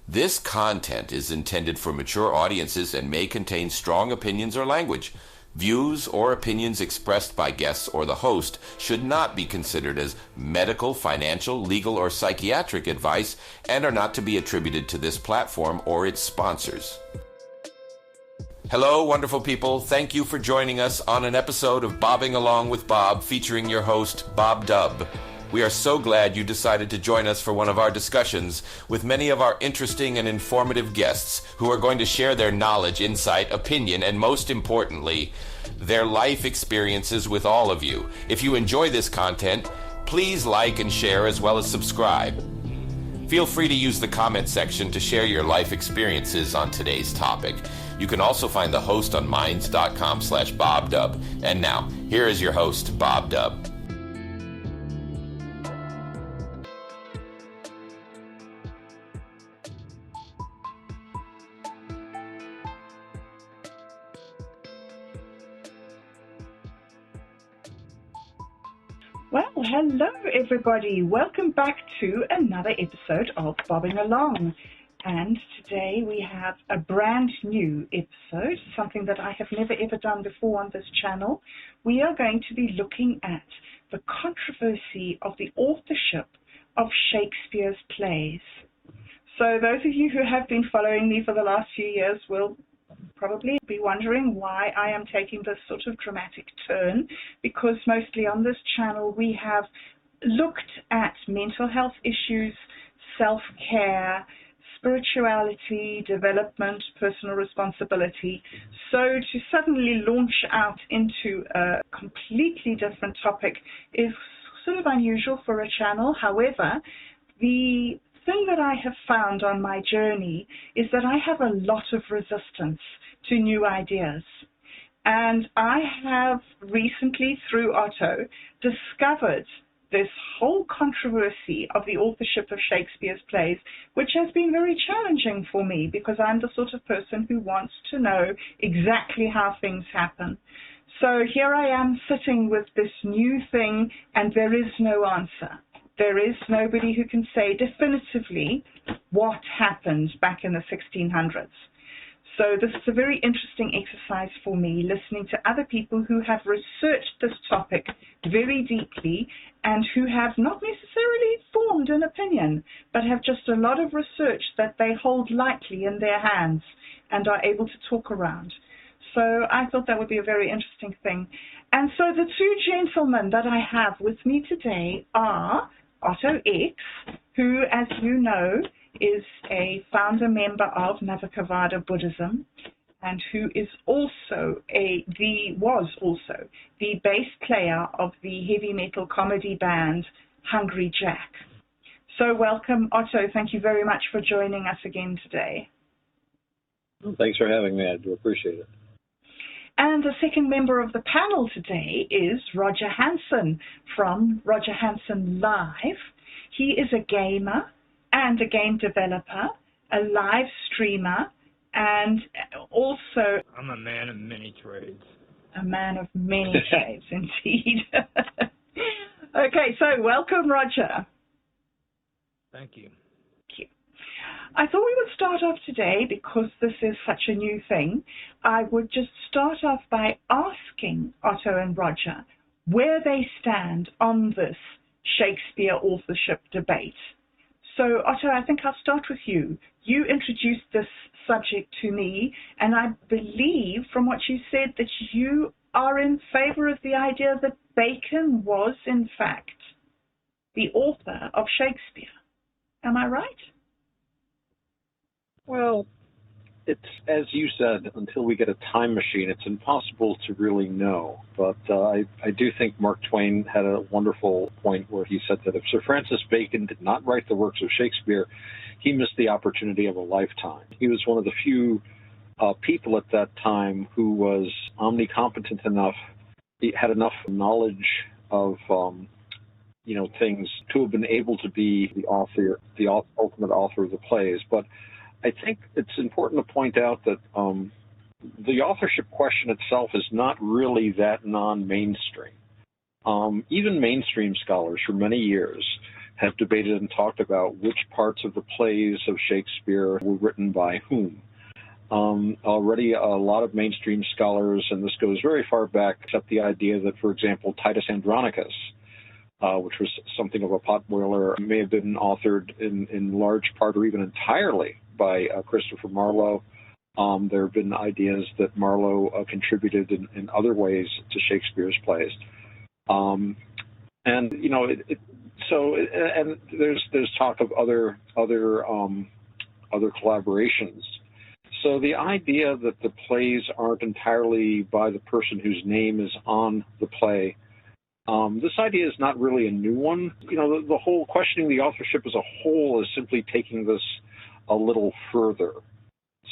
This content is intended for mature audiences and may contain strong opinions or language. Views or opinions expressed by guests or the host should not be considered as medical, financial, legal, or psychiatric advice and are not to be attributed to this platform or its sponsors. Hello, wonderful people. Thank you for joining us on an episode of Bobbing Along with Bob featuring your host, Bob Dubb. We are so glad you decided to join us for one of our discussions with many of our interesting and informative guests who are going to share their knowledge, insight, opinion, and most importantly, their life experiences with all of you. If you enjoy this content, please like and share as well as subscribe. Feel free to use the comment section to share your life experiences on today's topic. You can also find the host on minds.com/BobDubb. And now, here is your host, Bob Dubb. Well, hello everybody. Welcome back to another episode of Bobbing Along. And today we have a brand new episode, something that I have never ever done before on this channel. We are going to be looking at the controversy of the authorship of Shakespeare's plays. So those of you who have been following me for the last few years will probably be wondering why I am taking this sort of dramatic turn, because mostly on this channel we have looked at mental health issues, self-care, spirituality, development, personal responsibility. So to suddenly launch out into a completely different topic is sort of unusual for a channel. However, the thing that I have found on my journey is that I have a lot of resistance to new ideas. And I have recently, through Otto, discovered this whole controversy of the authorship of Shakespeare's plays, which has been very challenging for me because I'm the sort of person who wants to know exactly how things happen. So here I am sitting with this new thing, and there is no answer. There is nobody who can say definitively what happened back in the 1600s. So this is a very interesting exercise for me, listening to other people who have researched this topic very deeply and who have not necessarily formed an opinion, but have just a lot of research that they hold lightly in their hands and are able to talk around. So I thought that would be a very interesting thing. And so the two gentlemen that I have with me today are Otto X, who, as you know, is a founder member of Navakavada Buddhism, and who is also was also the bass player of the heavy metal comedy band Hungry Jack. So welcome, Otto. Thank you very much for joining us again today. Well, thanks for having me. I do appreciate it. And the second member of the panel today is Roger Hansen from Roger Hansen Live. He is a gamer and a game developer, a live streamer, and also... I'm a man of many trades. A man of many trades, indeed. Okay, so welcome, Roger. Thank you. I thought we would start off today, because this is such a new thing, I would just start off by asking Otto and Roger where they stand on this Shakespeare authorship debate. So, Otto, I think I'll start with you. You introduced this subject to me, and I believe from what you said that you are in favor of the idea that Bacon was, in fact, the author of Shakespeare. Am I right? Well, it's, as you said, until we get a time machine, it's impossible to really know. But I do think Mark Twain had a wonderful point where he said that if Sir Francis Bacon did not write the works of Shakespeare, he missed the opportunity of a lifetime. He was one of the few people at that time who was omnicompetent enough, he had enough knowledge of things to have been able to be the author, the ultimate author of the plays. But I think it's important to point out that the authorship question itself is not really that non-mainstream. Even mainstream scholars for many years have debated and talked about which parts of the plays of Shakespeare were written by whom. Already a lot of mainstream scholars, and this goes very far back, accept the idea that, for example, Titus Andronicus, which was something of a potboiler, may have been authored in large part or even entirely by Christopher Marlowe. There have been ideas that Marlowe contributed in other ways to Shakespeare's plays. And, you know, and there's talk of other collaborations. So the idea that the plays aren't entirely by the person whose name is on the play, this idea is not really a new one. You know, the whole questioning the authorship as a whole is simply taking this a little further.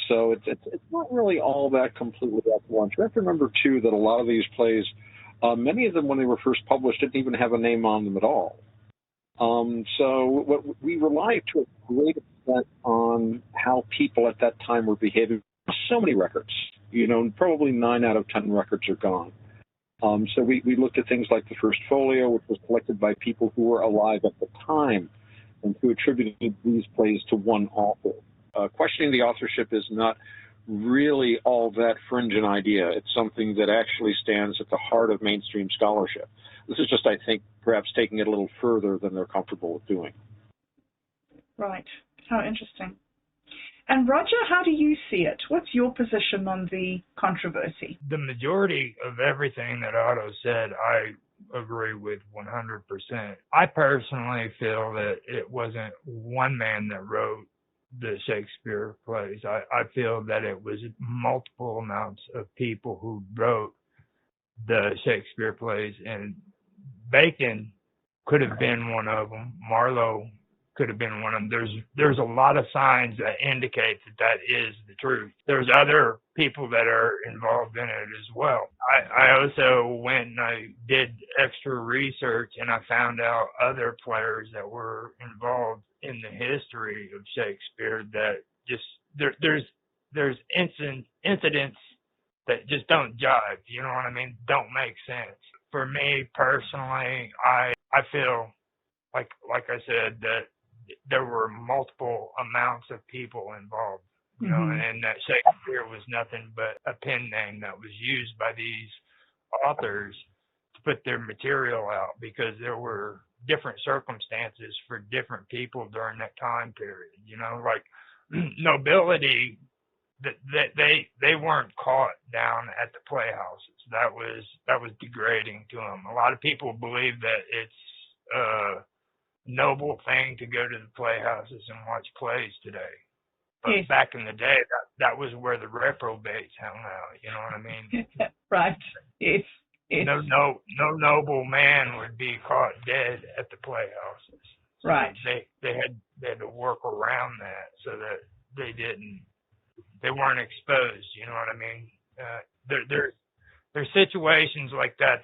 So it's not really all that completely off the lunch. You have to remember, too, that a lot of these plays, many of them, when they were first published, didn't even have a name on them at all. So what we rely to a great extent on how people at that time were behaving. So many records, you know, probably 9 out of 10 records are gone. So we looked at things like the First Folio, which was collected by people who were alive at the time and who attributed these plays to one author. Questioning the authorship is not really all that fringe an idea. It's something that actually stands at the heart of mainstream scholarship. This is just, I think, perhaps taking it a little further than they're comfortable with doing. Right. How interesting. And Roger, how do you see it? What's your position on the controversy? The majority of everything that Otto said, I agree with 100%. I personally feel that it wasn't one man that wrote the Shakespeare plays. I feel that it was multiple amounts of people who wrote the Shakespeare plays, and Bacon could have been one of them. Marlowe could have been one of them. There's a lot of signs that indicate that is the truth. There's other people that are involved in it as well. I also went and I did extra research, and I found out other players that were involved in the history of Shakespeare that just there's incidents that just don't jive. You know what I mean? Don't make sense. For me personally, I feel like I said, that there were multiple amounts of people involved, you know, and that Shakespeare was nothing but a pen name that was used by these authors to put their material out, because there were different circumstances for different people during that time period. You know, like nobility, that they weren't caught down at the playhouses. That was degrading to them. A lot of people believe that it's noble thing to go to the playhouses and watch plays today. But back in the day, that was where the reprobates hung out. You know what I mean? Right. It's no noble man would be caught dead at the playhouses. So right. They had to work around that so that they weren't exposed. You know what I mean? There's situations like that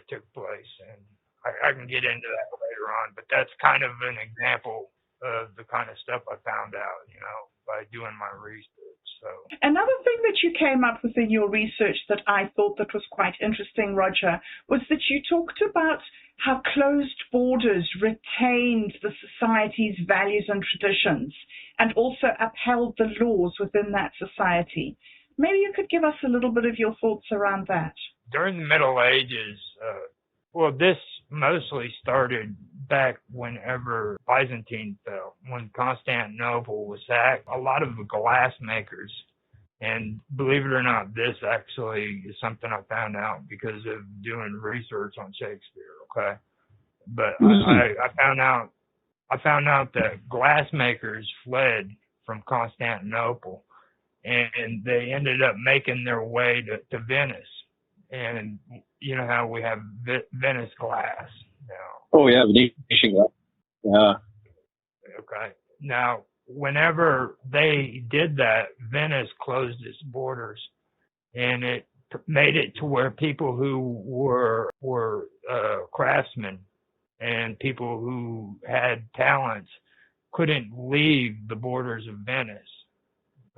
took place, and I can get into that later on, but that's kind of an example of the kind of stuff I found out, you know, by doing my research. So another thing that you came up with in your research that I thought that was quite interesting, Roger, was that you talked about how closed borders retained the society's values and traditions and also upheld the laws within that society. Maybe you could give us a little bit of your thoughts around that. During the Middle Ages, well, this mostly started back whenever Byzantine fell, when Constantinople was sacked. A lot of the glass makers, and believe it or not, this actually is something I found out because of doing research on Shakespeare. Okay, but I found out that glass makers fled from Constantinople, and they ended up making their way to Venice. And you know how we have Venice glass now. Oh, yeah, Venetian glass. Yeah. Okay. Now, whenever they did that, Venice closed its borders, and it made it to where people who were craftsmen and people who had talents couldn't leave the borders of Venice.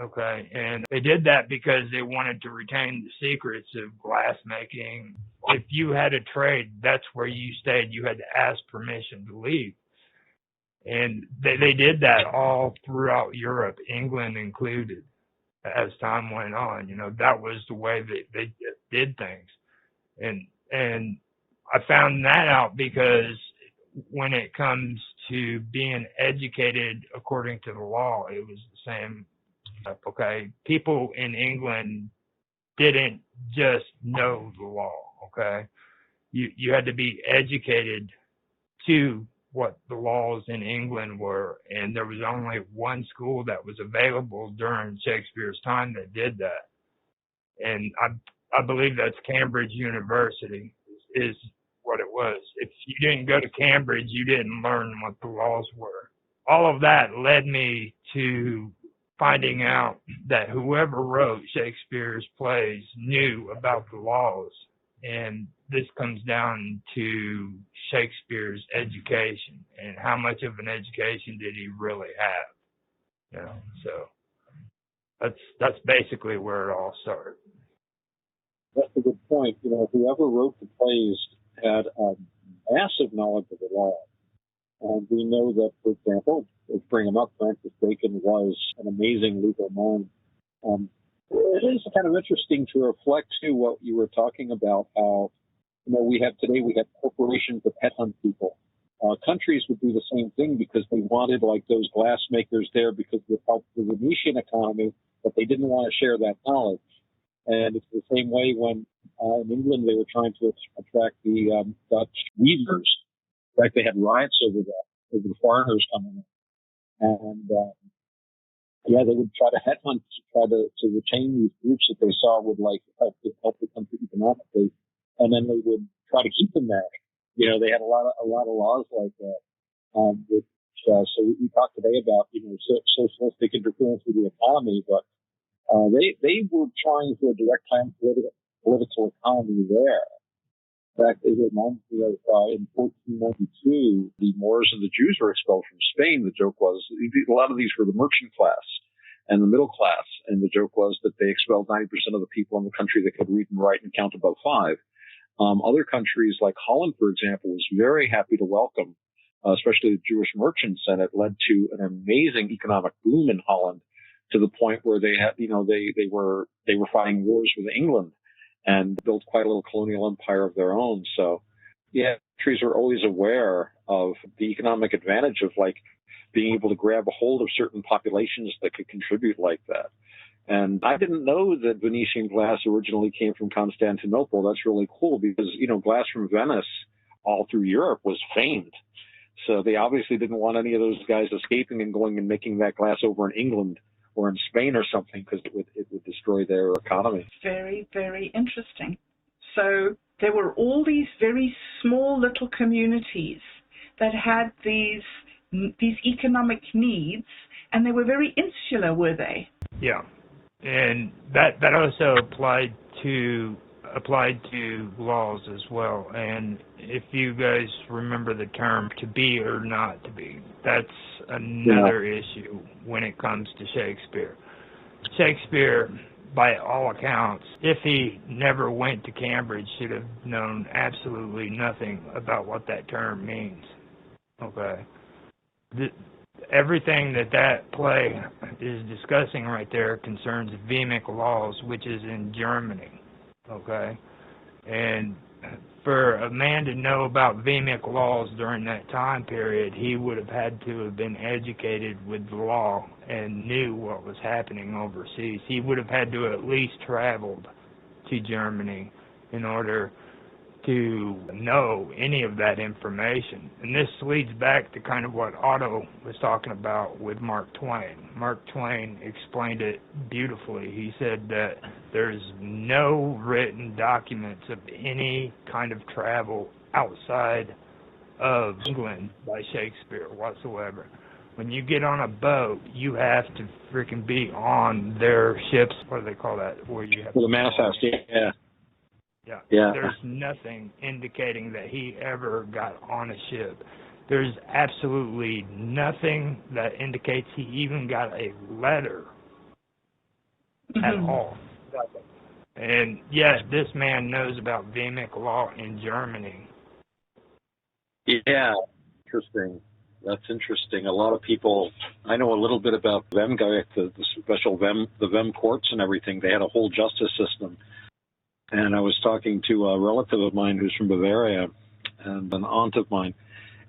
Okay, and they did that because they wanted to retain the secrets of glass making. If you had a trade, that's where you stayed. You had to ask permission to leave. And they did that all throughout Europe, England included, as time went on. That was the way they did things. And I found that out because when it comes to being educated according to the law, it was the same. Okay, people in England didn't just know the law. Okay, you had to be educated to what the laws in England were, and there was only one school that was available during Shakespeare's time that did that, and I believe that's Cambridge University is what it was. If you didn't go to Cambridge, you didn't learn what the laws were. All of that led me to finding out that whoever wrote Shakespeare's plays knew about the laws. And this comes down to Shakespeare's education and how much of an education did he really have. So that's basically where it all started. That's a good point. Whoever wrote the plays had a massive knowledge of the law. And we know that, for example, let's bring him up, Francis Bacon was an amazing legal mind. It is kind of interesting to reflect to what you were talking about, how, we have corporations that headhunt people. Countries would do the same thing because they wanted, like, those glass makers there because it would help the Venetian economy, but they didn't want to share that knowledge. And it's the same way when in England they were trying to attract the Dutch weavers. In fact, they had riots over that, over the foreigners coming in. And they would try to headhunt to try to retain these groups that they saw would help the country economically, and then they would try to keep them there. They had a lot of laws like that. So we talked today about socialistic interference with the economy, but they were trying for a direct time political economy there. In fact, it reminds me of in 1492, the Moors and the Jews were expelled from Spain. The joke was a lot of these were the merchant class and the middle class, and the joke was that they expelled 90% of the people in the country that could read and write and count above 5. Other countries like Holland, for example, was very happy to welcome, especially the Jewish merchants, and it led to an amazing economic boom in Holland to the point where they had, they were fighting wars with England and built quite a little colonial empire of their own. So, countries are always aware of the economic advantage of being able to grab a hold of certain populations that could contribute like that. And I didn't know that Venetian glass originally came from Constantinople. That's really cool because, glass from Venice all through Europe was famed. So they obviously didn't want any of those guys escaping and going and making that glass over in England or in Spain or something, because it would destroy their economy. Very, very interesting. So there were all these very small little communities that had these economic needs, and they were very insular, were they? Yeah, and that also applied to laws as well. And if you guys remember the term "to be or not to be," that's another issue when it comes to Shakespeare. Shakespeare, by all accounts, if he never went to Cambridge, should have known absolutely nothing about what that term means. Okay, everything that play is discussing right there concerns vehemic laws, which is in Germany. Okay, and for a man to know about vehemic laws during that time period, he would have had to have been educated with the law and knew what was happening overseas. He would have had to have at least traveled to Germany in order to know any of that information. And this leads back to kind of what Otto was talking about with Mark Twain. Mark Twain explained it beautifully. He said that there's no written documents of any kind of travel outside of England by Shakespeare whatsoever. When you get on a boat, you have to freaking be on their ships. What do they call that? Where you have the manifest, yeah. Yeah. There's nothing indicating that he ever got on a ship. There's absolutely nothing that indicates he even got a letter at all. And yes, this man knows about vehemic law in Germany. Yeah, interesting. That's interesting. A lot of people, I know a little bit about Vem guy, the special Vem, the Vem courts and everything. They had a whole justice system. And I was talking to a relative of mine who's from Bavaria and an aunt of mine.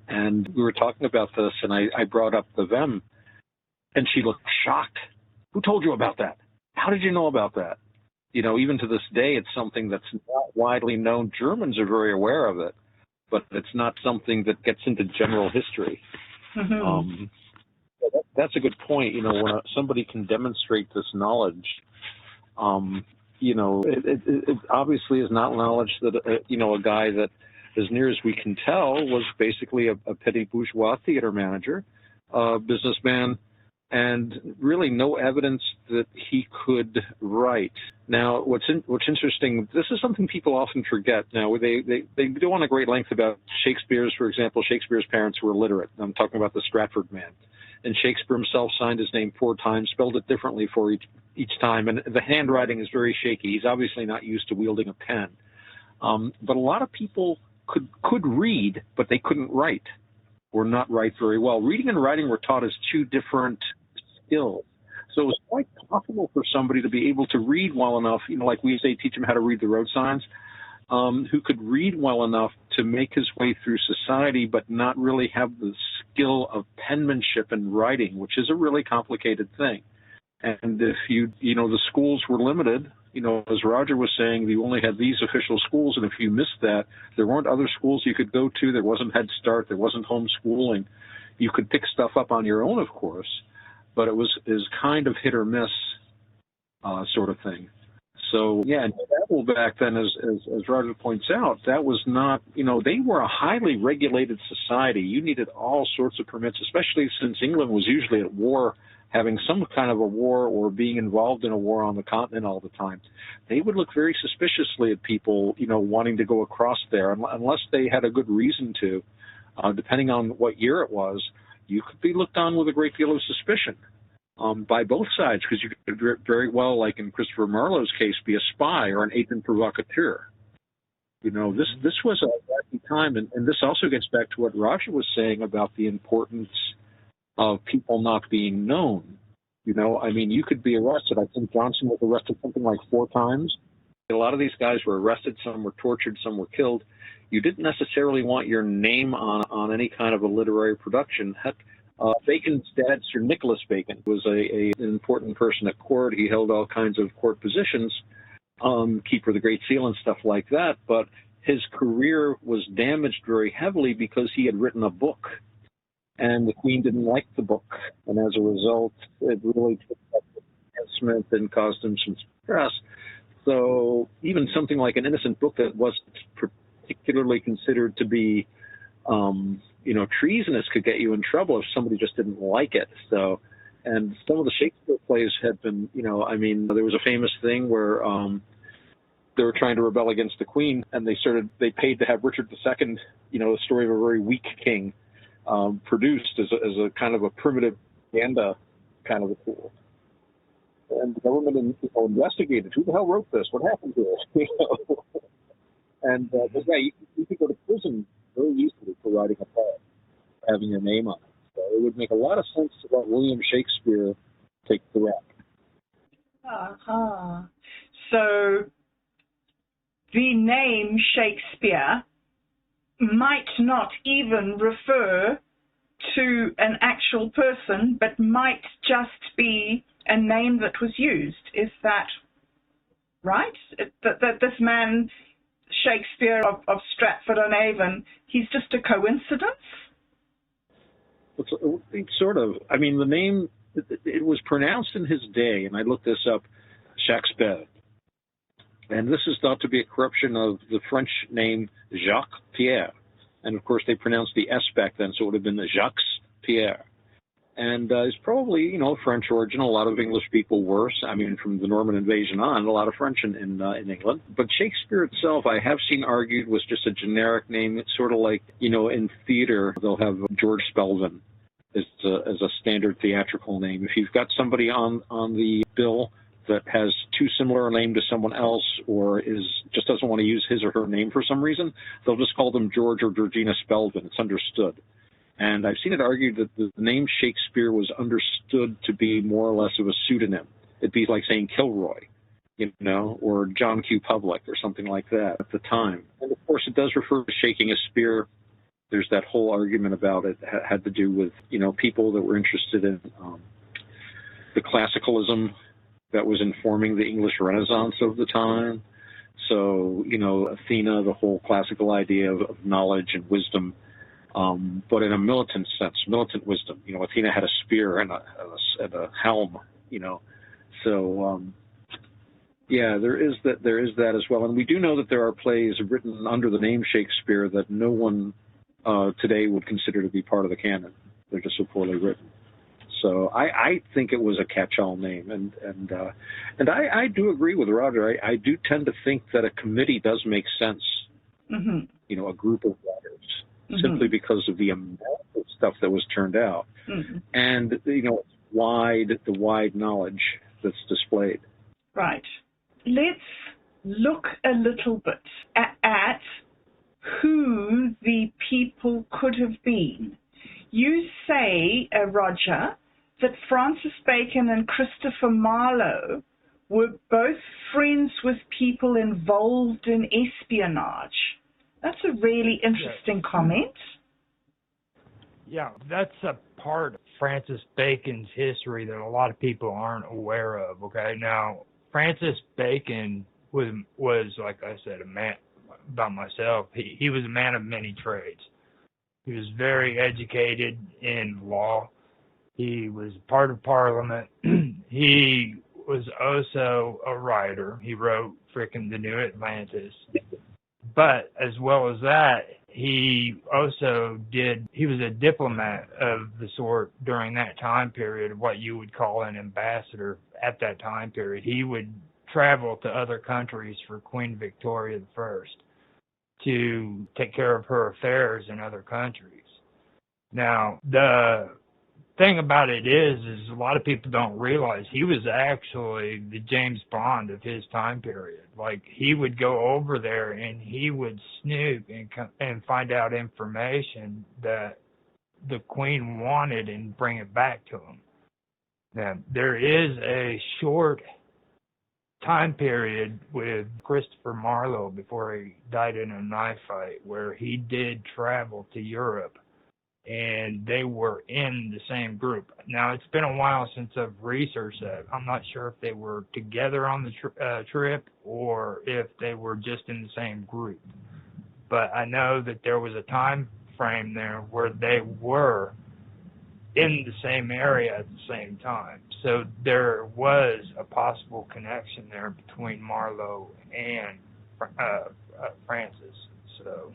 And we were talking about this, and I brought up the Vem, and she looked shocked. Who told you about that? How did you know about that? You know, even to this day, it's something that's not widely known. Germans are very aware of it, but it's not something that gets into general history. Mm-hmm. That's a good point. You know, when somebody can demonstrate this knowledge, you know, it obviously is not knowledge that, you know, a guy that, as near as we can tell, was basically a petty bourgeois theater manager, businessman, and really no evidence that he could write. Now, what's interesting, this is something people often forget. Now, they go on a great length about Shakespeare's, for example, Shakespeare's parents were illiterate. I'm talking about the Stratford man. And Shakespeare himself signed his name 4 times, spelled it differently for each time, and the handwriting is very shaky. He's obviously not used to wielding a pen. But a lot of people could read, but they couldn't write, or not write very well. Reading and writing were taught as 2 different skills. So it was quite possible for somebody to be able to read well enough, you know, like we say, teach them how to read the road signs, who could read well enough to make his way through society, but not really have the skill of penmanship and writing, which is a really complicated thing. And if you know, the schools were limited, you know, as Roger was saying, you only had these official schools, and if you missed that, there weren't other schools you could go to. There wasn't Head Start. There wasn't homeschooling. You could pick stuff up on your own, of course, but it was kind of hit or miss sort of thing. So, yeah, and travel back then, as Roger points out, that was not, you know, they were a highly regulated society. You needed all sorts of permits, especially since England was usually at war, having some kind of a war or being involved in a war on the continent all the time. They would look very suspiciously at people, you know, wanting to go across there, unless they had a good reason to. Depending on what year it was, you could be looked on with a great deal of suspicion. By both sides, because you could very well, like in Christopher Marlowe's case, be a spy or an agent provocateur. You know, this was a wacky time, and this also gets back to what Roger was saying about the importance of people not being known. You know, I mean, you could be arrested. I think Johnson was arrested something like 4 times. A lot of these guys were arrested, some were tortured, some were killed. You didn't necessarily want your name on any kind of a literary production. Heck, Bacon's dad, Sir Nicholas Bacon, was an important person at court. He held all kinds of court positions, Keeper of the Great Seal and stuff like that, but his career was damaged very heavily because he had written a book, and the Queen didn't like the book, and as a result, it really took up the advancement and caused him some stress. So even something like an innocent book that wasn't particularly considered to be you know, treasonous could get you in trouble if somebody just didn't like it. So, and some of the Shakespeare plays had been, you know, I mean, there was a famous thing where they were trying to rebel against the Queen, and they paid to have Richard II, you know, the story of a very weak king, produced as a kind of a primitive propaganda kind of a tool. And the government, you know, investigated who the hell wrote this, what happened to it, you know. And but yeah, you could go to prison very easily for writing a play, having your name on it. So it would make a lot of sense to let William Shakespeare take the rap. Uh-huh. So the name Shakespeare might not even refer to an actual person, but might just be a name that was used. Is that right? That this man, Shakespeare of Stratford-on-Avon, he's just a coincidence? It's sort of. I mean, the name, it was pronounced in his day, and I looked this up, Shakespeare. And this is thought to be a corruption of the French name Jacques Pierre. And, of course, they pronounced the S back then, so it would have been the Jacques Pierre. And it's probably, you know, French origin. A lot of English people were. I mean, from the Norman invasion on, a lot of French in England. But Shakespeare itself, I have seen argued, was just a generic name. It's sort of like, you know, in theater, they'll have George Spelvin as a standard theatrical name. If you've got somebody on the bill that has too similar a name to someone else, or just doesn't want to use his or her name for some reason, they'll just call them George or Georgina Spelvin. It's understood. And I've seen it argued that the name Shakespeare was understood to be more or less of a pseudonym. It'd be like saying Kilroy, or John Q. Public or something like that at the time. And of course, it does refer to shaking a spear. There's that whole argument about it had to do with, people that were interested in the classicalism that was informing the English Renaissance of the time. So, Athena, the whole classical idea of knowledge and wisdom, but in a militant sense, militant wisdom. Athena had a spear and a helm, So, there is that as well. And we do know that there are plays written under the name Shakespeare that no one today would consider to be part of the canon. They're just so poorly written. So I think it was a catch-all name, and I do agree with Roger. I do tend to think that a committee does make sense. Mm-hmm. A group of writers, simply because of the amount of stuff that was turned out, and the wide knowledge that's displayed. Right. Let's look a little bit at who the people could have been. You say, Roger, that Francis Bacon and Christopher Marlowe were both friends with people involved in espionage. That's a really interesting comment. Yeah, that's a part of Francis Bacon's history that a lot of people aren't aware of, okay? Now, Francis Bacon was like I said, a man, about myself, he was a man of many trades. He was very educated in law. He was part of Parliament. He was also a writer. He wrote frickin' The New Atlantis. But as well as that, he was a diplomat of the sort during that time period, what you would call an ambassador at that time period. He would travel to other countries for Queen Victoria I to take care of her affairs in other countries. Now, the thing about it is a lot of people don't realize he was actually the James Bond of his time period. Like, he would go over there and he would snoop and find out information that the Queen wanted and bring it back to him. Now, there is a short time period with Christopher Marlowe before he died in a knife fight where he did travel to Europe and they were in the same group. Now, it's been a while since I've researched that. I'm not sure if they were together on the trip or if they were just in the same group. But I know that there was a time frame there where they were in the same area at the same time. So there was a possible connection there between Marlowe and Francis. So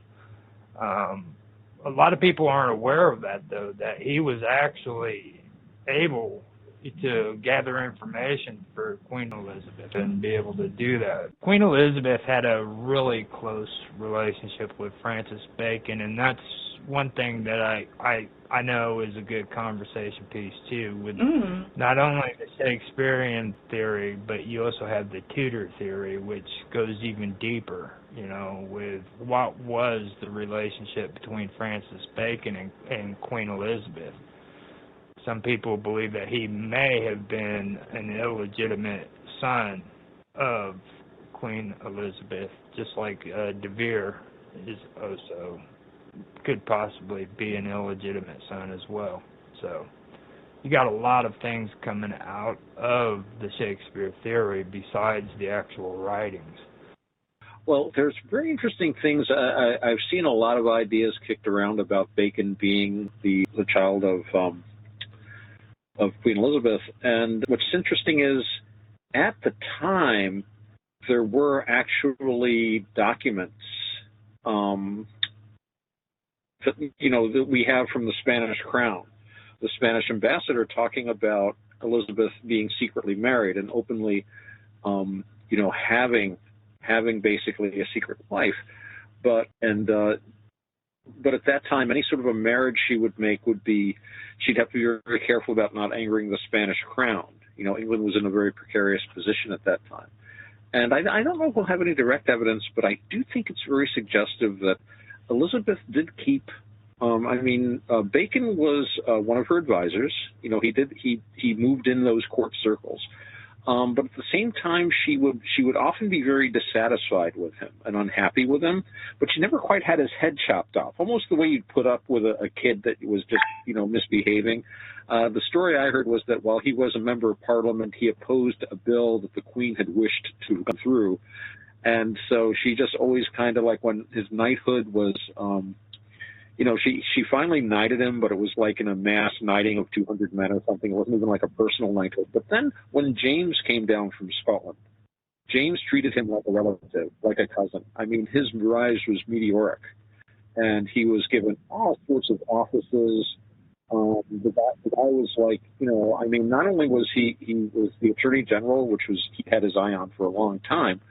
a lot of people aren't aware of that, though, that he was actually able to gather information for Queen Elizabeth and be able to do that. Queen Elizabeth had a really close relationship with Francis Bacon, and that's one thing that I know is a good conversation piece, too, with not only the Shakespearean theory, but you also have the Tudor theory, which goes even deeper, with what was the relationship between Francis Bacon and Queen Elizabeth. Some people believe that he may have been an illegitimate son of Queen Elizabeth, just like De Vere is also could possibly be an illegitimate son as well. So you got a lot of things coming out of the Shakespeare theory besides the actual writings. Well, there's very interesting things. I've seen a lot of ideas kicked around about Bacon being the child of Queen Elizabeth. And what's interesting is, at the time, there were actually documents that we have from the Spanish crown, the Spanish ambassador talking about Elizabeth being secretly married and openly, having basically a secret life. But at that time, any sort of a marriage she would make she'd have to be very, very careful about not angering the Spanish crown. England was in a very precarious position at that time. And I don't know if we'll have any direct evidence, but I do think it's very suggestive that Elizabeth did keep Bacon was one of her advisors. You know, he moved in those court circles. But at the same time, she would often be very dissatisfied with him and unhappy with him. But she never quite had his head chopped off, almost the way you'd put up with a kid that was just, you know, misbehaving. The story I heard was that while he was a member of Parliament, he opposed a bill that the Queen had wished to come through. And so she just always kind of, like, when his knighthood was, you know, she finally knighted him, but it was like in a mass knighting of 200 men or something. It wasn't even like a personal knighthood. But then when James came down from Scotland, James treated him like a relative, like a cousin. I mean, his rise was meteoric, and he was given all sorts of offices. The guy was like, you know, I mean, not only was he was the Attorney General, which was he had his eye on for a long time.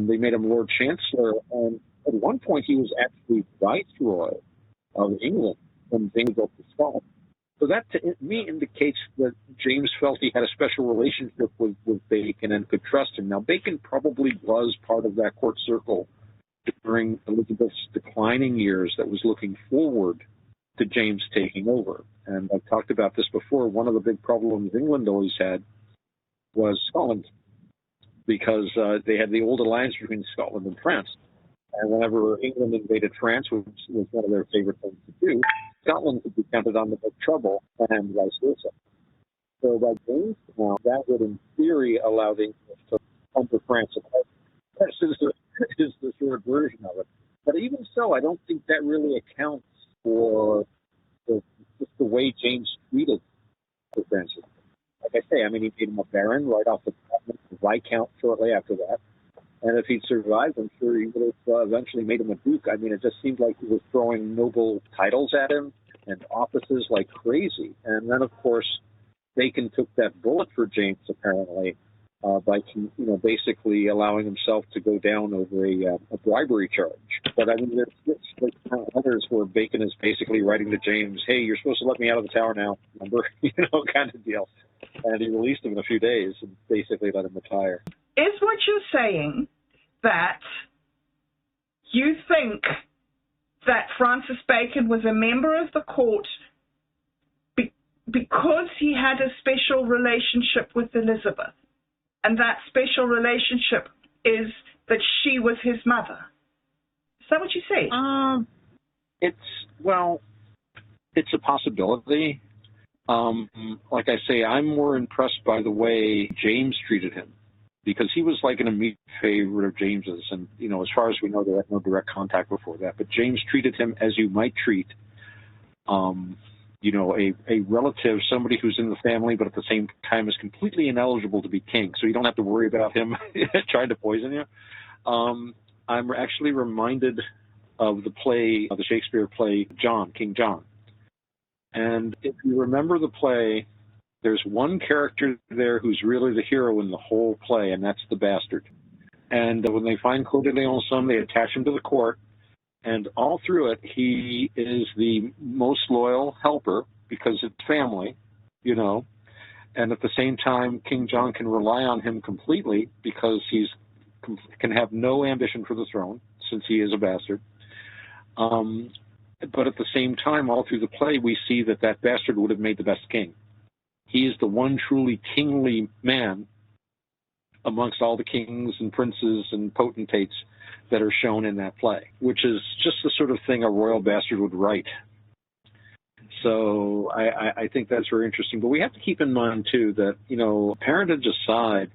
They made him Lord Chancellor, and at one point he was actually Viceroy of England when James go to Scotland. So that to me indicates that James felt he had a special relationship with Bacon and could trust him. Now, Bacon probably was part of that court circle during Elizabeth's declining years that was looking forward to James taking over. And I've talked about this before. One of the big problems England always had was Scotland, because they had the old alliance between Scotland and France. And whenever England invaded France, which was one of their favorite things to do, Scotland could be counted on to make trouble, and vice versa. So by James now, that would in theory allow the English to come to France. This is the short version of it. But even so, I don't think that really accounts for just the way James treated the Francis. Like I say, I mean, he made him a baron right off the bat, Viscount shortly after that. And if he'd survived, I'm sure he would have eventually made him a duke. I mean, it just seemed like he was throwing noble titles at him and offices like crazy. And then, of course, Bacon took that bullet for James, apparently, by, you know, basically allowing himself to go down over a bribery charge. But, I mean, there's others where Bacon is basically writing to James, hey, you're supposed to let me out of the tower now, remember? You know, kind of deal. And he released him in a few days and basically let him retire. Is what you're saying that you think that Francis Bacon was a member of the court because he had a special relationship with Elizabeth, and that special relationship is that she was his mother? Is that what you say? It's a possibility. Like I say, I'm more impressed by the way James treated him, because he was like an immediate favorite of James's. And, you know, as far as we know, they had no direct contact before that. But James treated him as you might treat, you know, a relative, somebody who's in the family, but at the same time is completely ineligible to be king. So you don't have to worry about him trying to poison you. I'm actually reminded of the play, the Shakespeare play, King John. And if you remember the play, there's one character there who's really the hero in the whole play, and that's the bastard. And when they find Coeur de Lion, they attach him to the court, and all through it, he is the most loyal helper because it's family, you know. And at the same time, King John can rely on him completely because he can have no ambition for the throne since he is a bastard. But at the same time, all through the play, we see that bastard would have made the best king. He is the one truly kingly man amongst all the kings and princes and potentates that are shown in that play, which is just the sort of thing a royal bastard would write. So I think that's very interesting. But we have to keep in mind, too, that, you know, parentage aside,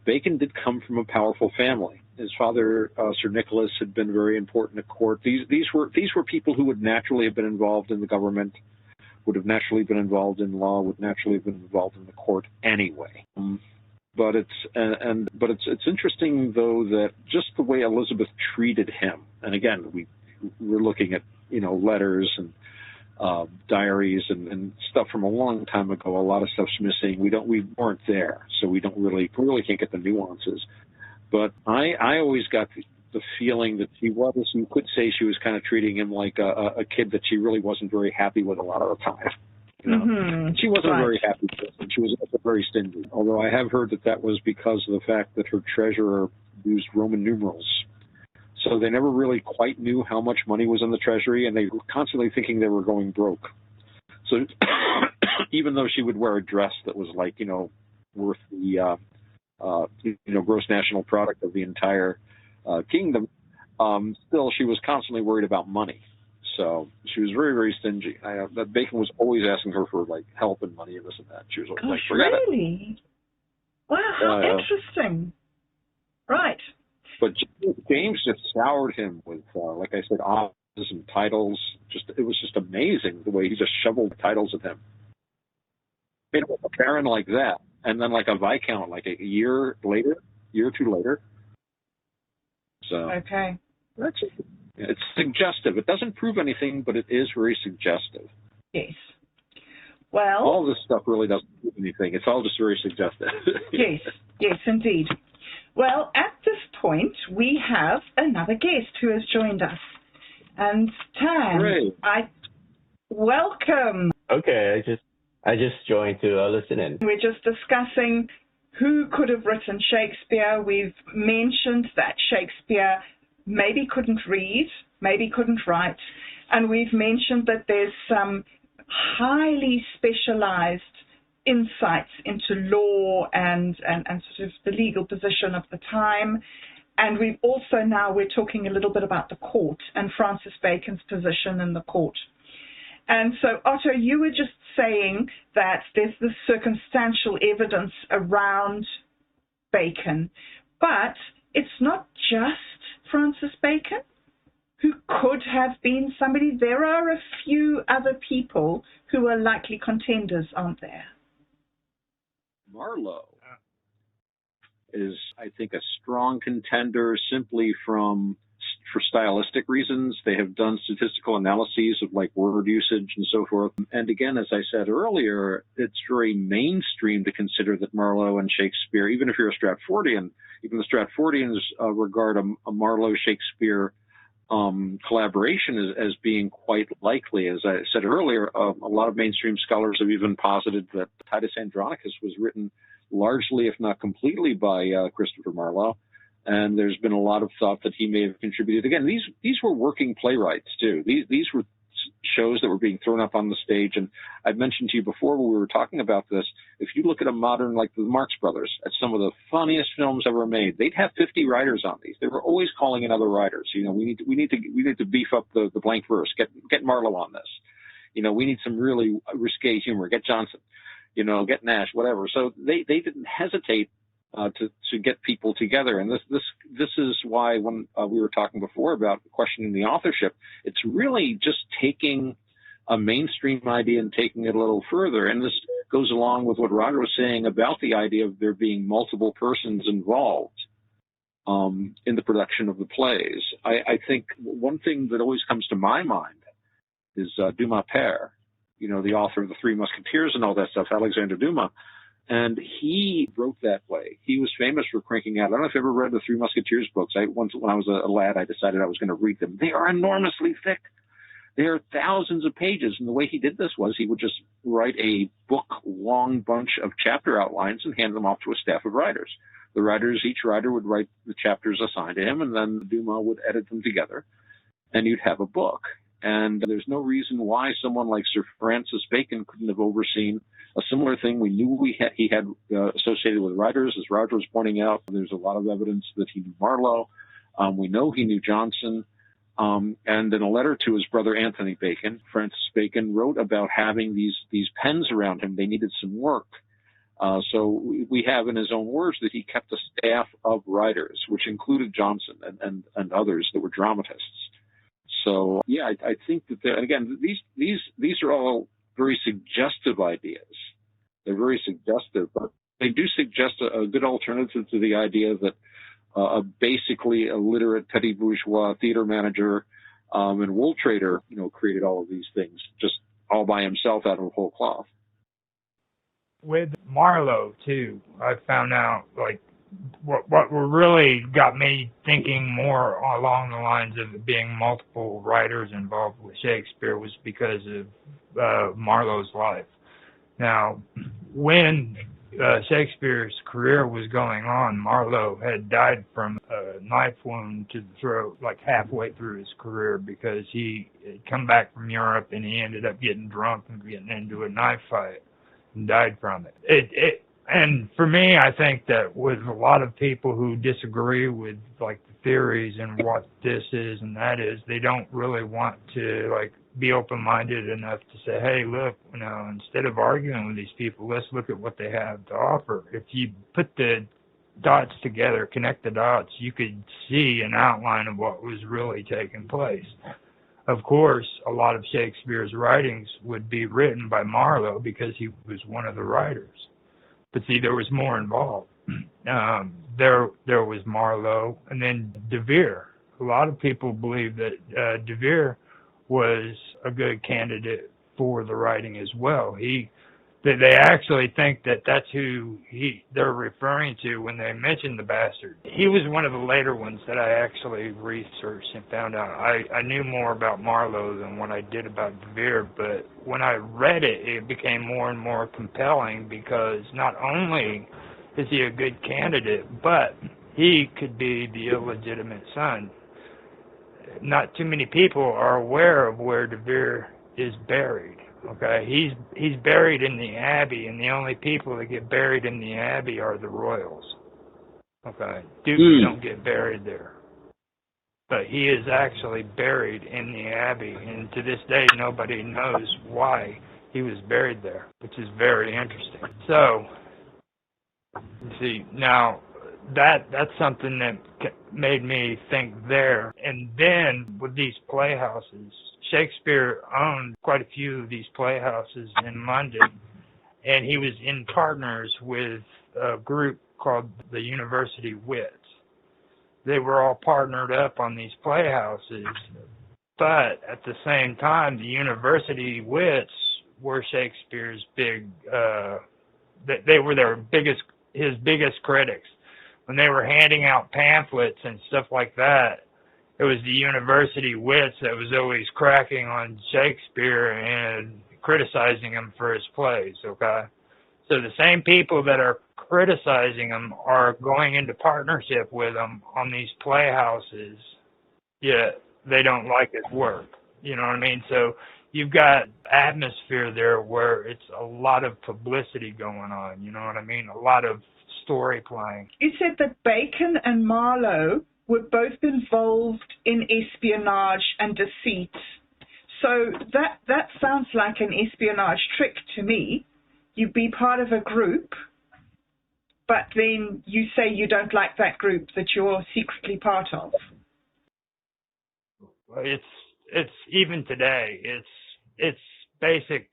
Bacon did come from a powerful family. His father, Sir Nicholas, had been very important at court. These were people who would naturally have been involved in the government, would have naturally been involved in law, would naturally have been involved in the court anyway. But it's interesting, though, that just the way Elizabeth treated him, and again, we're looking at, you know, letters and diaries and stuff from a long time ago. A lot of stuff's missing. We weren't there, so we really can't get the nuances. But I always got the feeling that she was, you could say she was kind of treating him like a kid that she really wasn't very happy with a lot of the time. You know? Mm-hmm. She wasn't a very happy person. She was also very stingy. Although I have heard that was because of the fact that her treasurer used Roman numerals So they never really quite knew how much money was in the treasury, and they were constantly thinking they were going broke. So even though she would wear a dress that was like, worth the, gross national product of the entire kingdom, still she was constantly worried about money. So she was very, very stingy. That Bacon was always asking her for like help and money and this and that. She was always like, forget really? Wow, how interesting. Right. But James just soured him with, like I said, honors and titles. It was just amazing the way he just shoveled titles at him. A baron like that, and then like a viscount like a year or two later. So okay, it's suggestive. It doesn't prove anything, but it is very suggestive. Yes. Well, all this stuff really doesn't prove anything. It's all just very suggestive. Yes, indeed. Well, at this point, we have another guest who has joined us. And Tan, welcome. Okay, I just joined to listen in. We're just discussing who could have written Shakespeare. We've mentioned that Shakespeare maybe couldn't read, maybe couldn't write, and we've mentioned that there's some highly specialized insights into law and sort of the legal position of the time. And we've also we're talking a little bit about the court and Francis Bacon's position in the court. And so, Otto, you were just saying that there's this circumstantial evidence around Bacon, but it's not just Francis Bacon who could have been somebody. There are a few other people who are likely contenders, aren't there? Marlowe is, I think, a strong contender simply for stylistic reasons. They have done statistical analyses of like word usage and so forth. And again, as I said earlier, it's very mainstream to consider that Marlowe and Shakespeare, even if you're a Stratfordian, even the Stratfordians regard a Marlowe-Shakespeare collaboration as being quite likely. As I said earlier, a lot of mainstream scholars have even posited that Titus Andronicus was written largely, if not completely, by Christopher Marlowe. And there's been a lot of thought that he may have contributed. Again, these were working playwrights, too. These were shows that were being thrown up on the stage. And I've mentioned to you before when we were talking about this, if you look at a modern, like the Marx Brothers, at some of the funniest films ever made, they'd have 50 writers on these. They were always calling in other writers. We need to beef up the blank verse. Get Marlowe on this. We need some really risque humor. Get Johnson. Get Nash, whatever. So they didn't hesitate to get people together. And this is why when we were talking before about questioning the authorship, it's really just taking a mainstream idea and taking it a little further. And this goes along with what Roger was saying about the idea of there being multiple persons involved in the production of the plays. I think one thing that always comes to my mind is Dumas Père, the author of The Three Musketeers and all that stuff, Alexandre Dumas. And he wrote that play. He was famous for cranking out. I don't know if you ever read the Three Musketeers books. Once when I was a lad, I decided I was going to read them. They are enormously thick. They are thousands of pages. And the way he did this was he would just write a book-long bunch of chapter outlines and hand them off to a staff of writers. Each writer would write the chapters assigned to him, and then Dumas would edit them together, and you'd have a book. And there's no reason why someone like Sir Francis Bacon couldn't have overseen a similar thing. We knew he had associated with writers, as Roger was pointing out. There's a lot of evidence that he knew Marlowe. We know he knew Johnson. And in a letter to his brother Anthony Bacon, Francis Bacon wrote about having these pens around him. They needed some work. So we have in his own words that he kept a staff of writers, which included Johnson and others that were dramatists. So, yeah, I think that, again, these are all very suggestive ideas. They're very suggestive, but they do suggest a good alternative to the idea that basically a literate petty bourgeois theater manager and wool trader, created all of these things just all by himself out of whole cloth. With Marlowe, too, I found out, what really got me thinking more along the lines of being multiple writers involved with Shakespeare was because of Marlowe's life. Now, when Shakespeare's career was going on, Marlowe had died from a knife wound to the throat like halfway through his career because he had come back from Europe and he ended up getting drunk and getting into a knife fight and died from it. And for me, I think that with a lot of people who disagree with like the theories and what this is and that is, they don't really want to like be open-minded enough to say, hey, look, instead of arguing with these people, let's look at what they have to offer. If you put the dots together, connect the dots, you could see an outline of what was really taking place. Of course, a lot of Shakespeare's writings would be written by Marlowe because he was one of the writers. But see, there was more involved. There was Marlowe, and then De Vere. A lot of people believe that De Vere was a good candidate for the writing as well. They actually think that that's who they're referring to when they mention the bastard. He was one of the later ones that I actually researched and found out. I knew more about Marlowe than what I did about De Vere, but when I read it, it became more and more compelling because not only is he a good candidate, but he could be the illegitimate son. Not too many people are aware of where De Vere is buried. Okay, he's buried in the Abbey, and the only people that get buried in the Abbey are the royals. Okay, dukes don't get buried there, but he is actually buried in the Abbey, and to this day nobody knows why he was buried there, which is very interesting. So, see, now that's something that made me think there. And then with these playhouses, Shakespeare owned quite a few of these playhouses in London, and he was in partners with a group called the University Wits. They were all partnered up on these playhouses, but at the same time, the University Wits were Shakespeare's they were his biggest critics. When they were handing out pamphlets and stuff like that, it was the University Wits that was always cracking on Shakespeare and criticizing him for his plays, okay? So the same people that are criticizing him are going into partnership with him on these playhouses, yet they don't like his work. You know what I mean? So you've got atmosphere there where it's a lot of publicity going on, you know what I mean? A lot of story playing. You said that Bacon and Marlowe were both involved in espionage and deceit. So that sounds like an espionage trick to me. You be part of a group, but then you say you don't like that group that you're secretly part of. It's even today. It's basic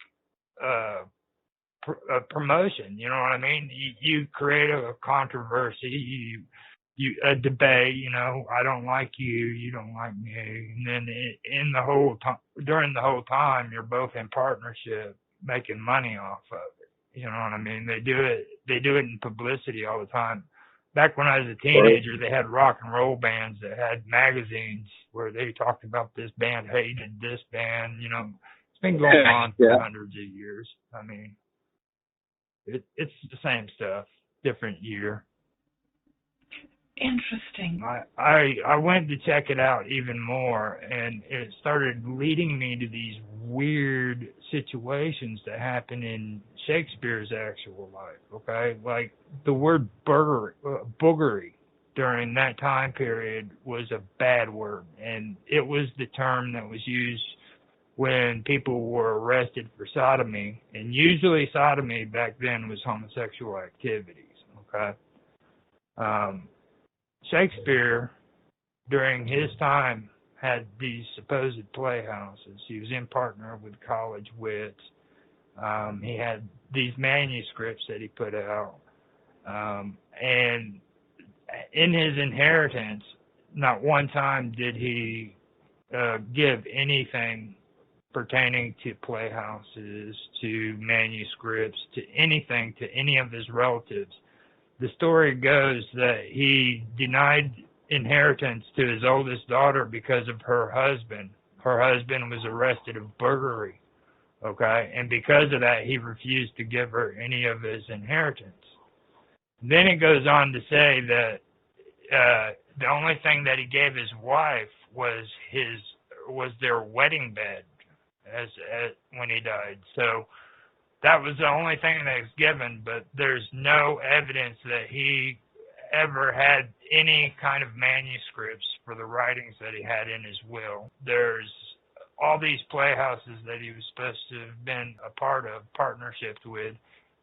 promotion. You know what I mean? You create a controversy. A debate, I don't like you, you don't like me, and then during the whole time, you're both in partnership, making money off of it. You know what I mean? They do it in publicity all the time. Back when I was a teenager, they had rock and roll bands that had magazines where they talked about this band hated this band. It's been going on for hundreds of years. I mean, it's the same stuff, different year. Interesting. I went to check it out even more, and it started leading me to these weird situations that happen in Shakespeare's actual life, okay? Like the word boogery during that time period was a bad word, and it was the term that was used when people were arrested for sodomy, and usually sodomy back then was homosexual activities, okay? Shakespeare, during his time, had these supposed playhouses. He was in partner with college wits. He had these manuscripts that he put out. And in his inheritance, not one time did he give anything pertaining to playhouses, to manuscripts, to anything, to any of his relatives. The story goes that he denied inheritance to his oldest daughter because of her husband. Her husband was arrested of burglary, okay? And because of that, he refused to give her any of his inheritance. Then it goes on to say that the only thing that he gave his wife was their wedding bed as when he died. So that was the only thing that was given, but there's no evidence that he ever had any kind of manuscripts for the writings that he had in his will. There's all these playhouses that he was supposed to have been a part of, partnerships with.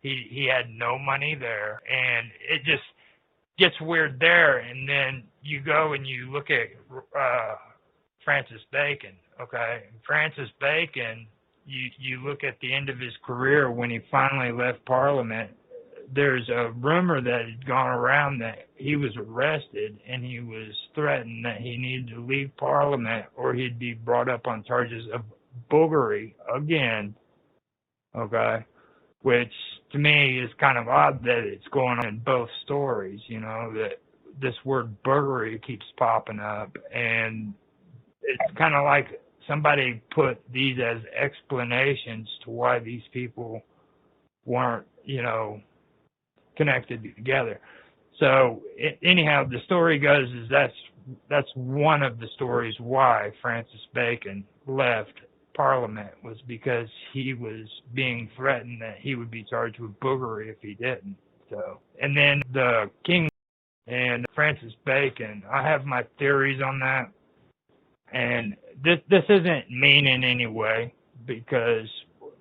He had no money there, and it just gets weird there. And then you go and you look at Francis Bacon, okay? Francis Bacon, you look at the end of his career when he finally left Parliament, there's a rumor that had gone around that he was arrested and he was threatened that he needed to leave Parliament or he'd be brought up on charges of boogery again, okay? Which to me is kind of odd that it's going on in both stories, you know, that this word boogery keeps popping up, and it's kind of like somebody put these as explanations to why these people weren't, you know, connected together. So anyhow, the story goes is that's one of the stories why Francis Bacon left Parliament, was because he was being threatened that he would be charged with boogery if he didn't. So, and then the king and Francis Bacon, I have my theories on that, and this isn't mean in any way, because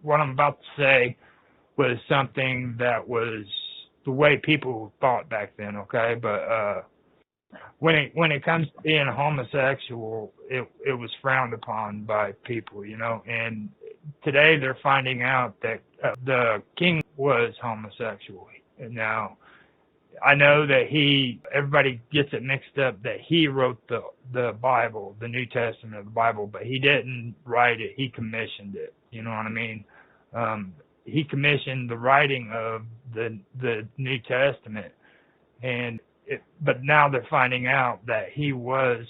what I'm about to say was something that was the way people thought back then, okay? But when it comes to being homosexual, it was frowned upon by people, you know. And today they're finding out that the king was homosexual. And now I know that everybody gets it mixed up that he wrote the Bible, the New Testament of the Bible, but he didn't write it. He commissioned it. You know what I mean? He commissioned the writing of the New Testament, but now they're finding out that he was,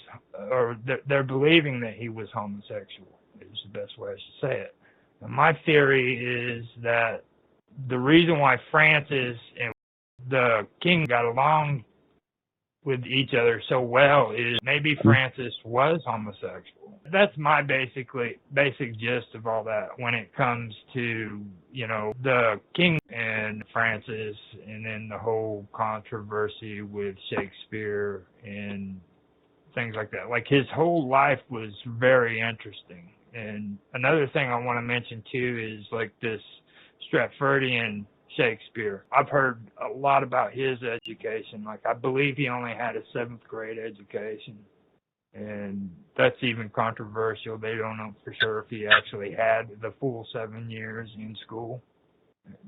or they're believing that he was homosexual, is the best way I should say it. And my theory is that the reason why Francis and the king got along with each other so well is maybe Francis was homosexual. That's my basic gist of all that when it comes to, you know, the king and Francis, and then the whole controversy with Shakespeare and things like that. Like, his whole life was very interesting. And another thing I want to mention too is like this Stratfordian Shakespeare. I've heard a lot about his education. Like, I believe he only had a 7th grade education, and that's even controversial. They don't know for sure if he actually had the full 7 years in school,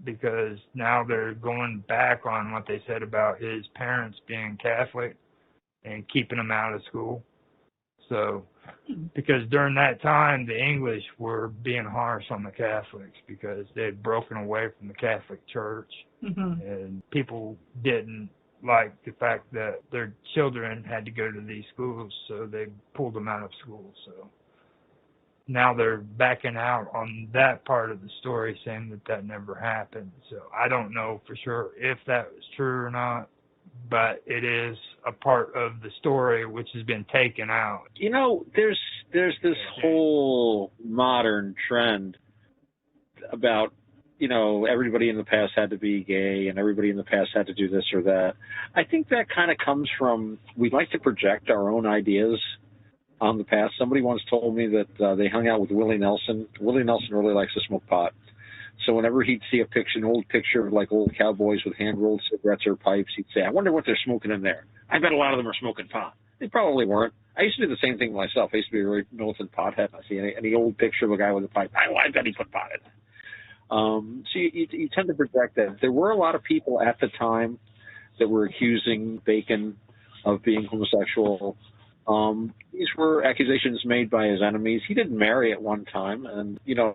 because now they're going back on what they said about his parents being Catholic and keeping him out of school. So, because during that time, the English were being harsh on the Catholics because they had broken away from the Catholic Church, and people didn't like the fact that their children had to go to these schools, so they pulled them out of school. So now they're backing out on that part of the story, saying that never happened. So I don't know for sure if that was true or not, but it is a part of the story which has been taken out. You know, there's this whole modern trend about, you know, everybody in the past had to be gay and everybody in the past had to do this or that. I think that kind of comes from, we like to project our own ideas on the past. Somebody once told me that they hung out with Willie Nelson. Willie Nelson really likes to smoke pot. So whenever he'd see an old picture of like old cowboys with hand-rolled cigarettes or pipes, he'd say, I wonder what they're smoking in there. I bet a lot of them are smoking pot. They probably weren't. I used to do the same thing myself. I used to be a really militant pothead. I see any old picture of a guy with a pipe. I bet he put pot in it. So you tend to project that. There were a lot of people at the time that were accusing Bacon of being homosexual. These were accusations made by his enemies. He didn't marry at one time, and you know,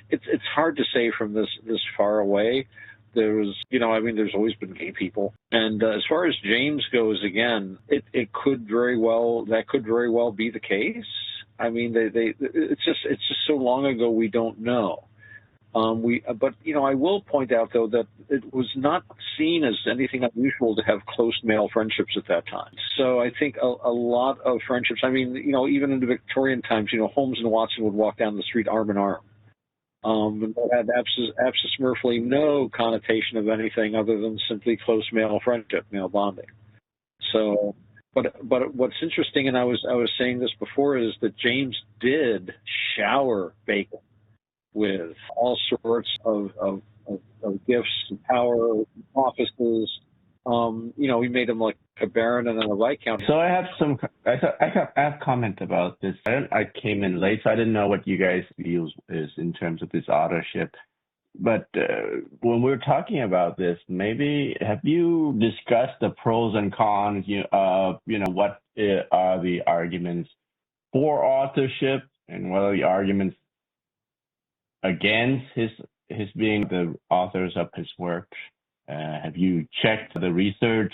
it's hard to say from this far away. There's always been gay people, and as far as James goes, again, it could very well be the case. I mean, it's just so long ago we don't know. But I will point out though that it was not seen as anything unusual to have close male friendships at that time. So I think a lot of friendships. I mean, even in the Victorian times, Holmes and Watson would walk down the street arm in arm. And that had absolutely no connotation of anything other than simply close male friendship, male bonding. So, but what's interesting, and I was saying this before, is that James did shower Bacon with all sorts of gifts and power, offices. He made him like a baron and then a viscount. So I have comment about this. I came in late, so I didn't know what you guys views is in terms of this authorship. But when we're talking about this, maybe have you discussed the pros and cons? What are the arguments for authorship, and what are the arguments against his being the authors of his work? Have you checked the research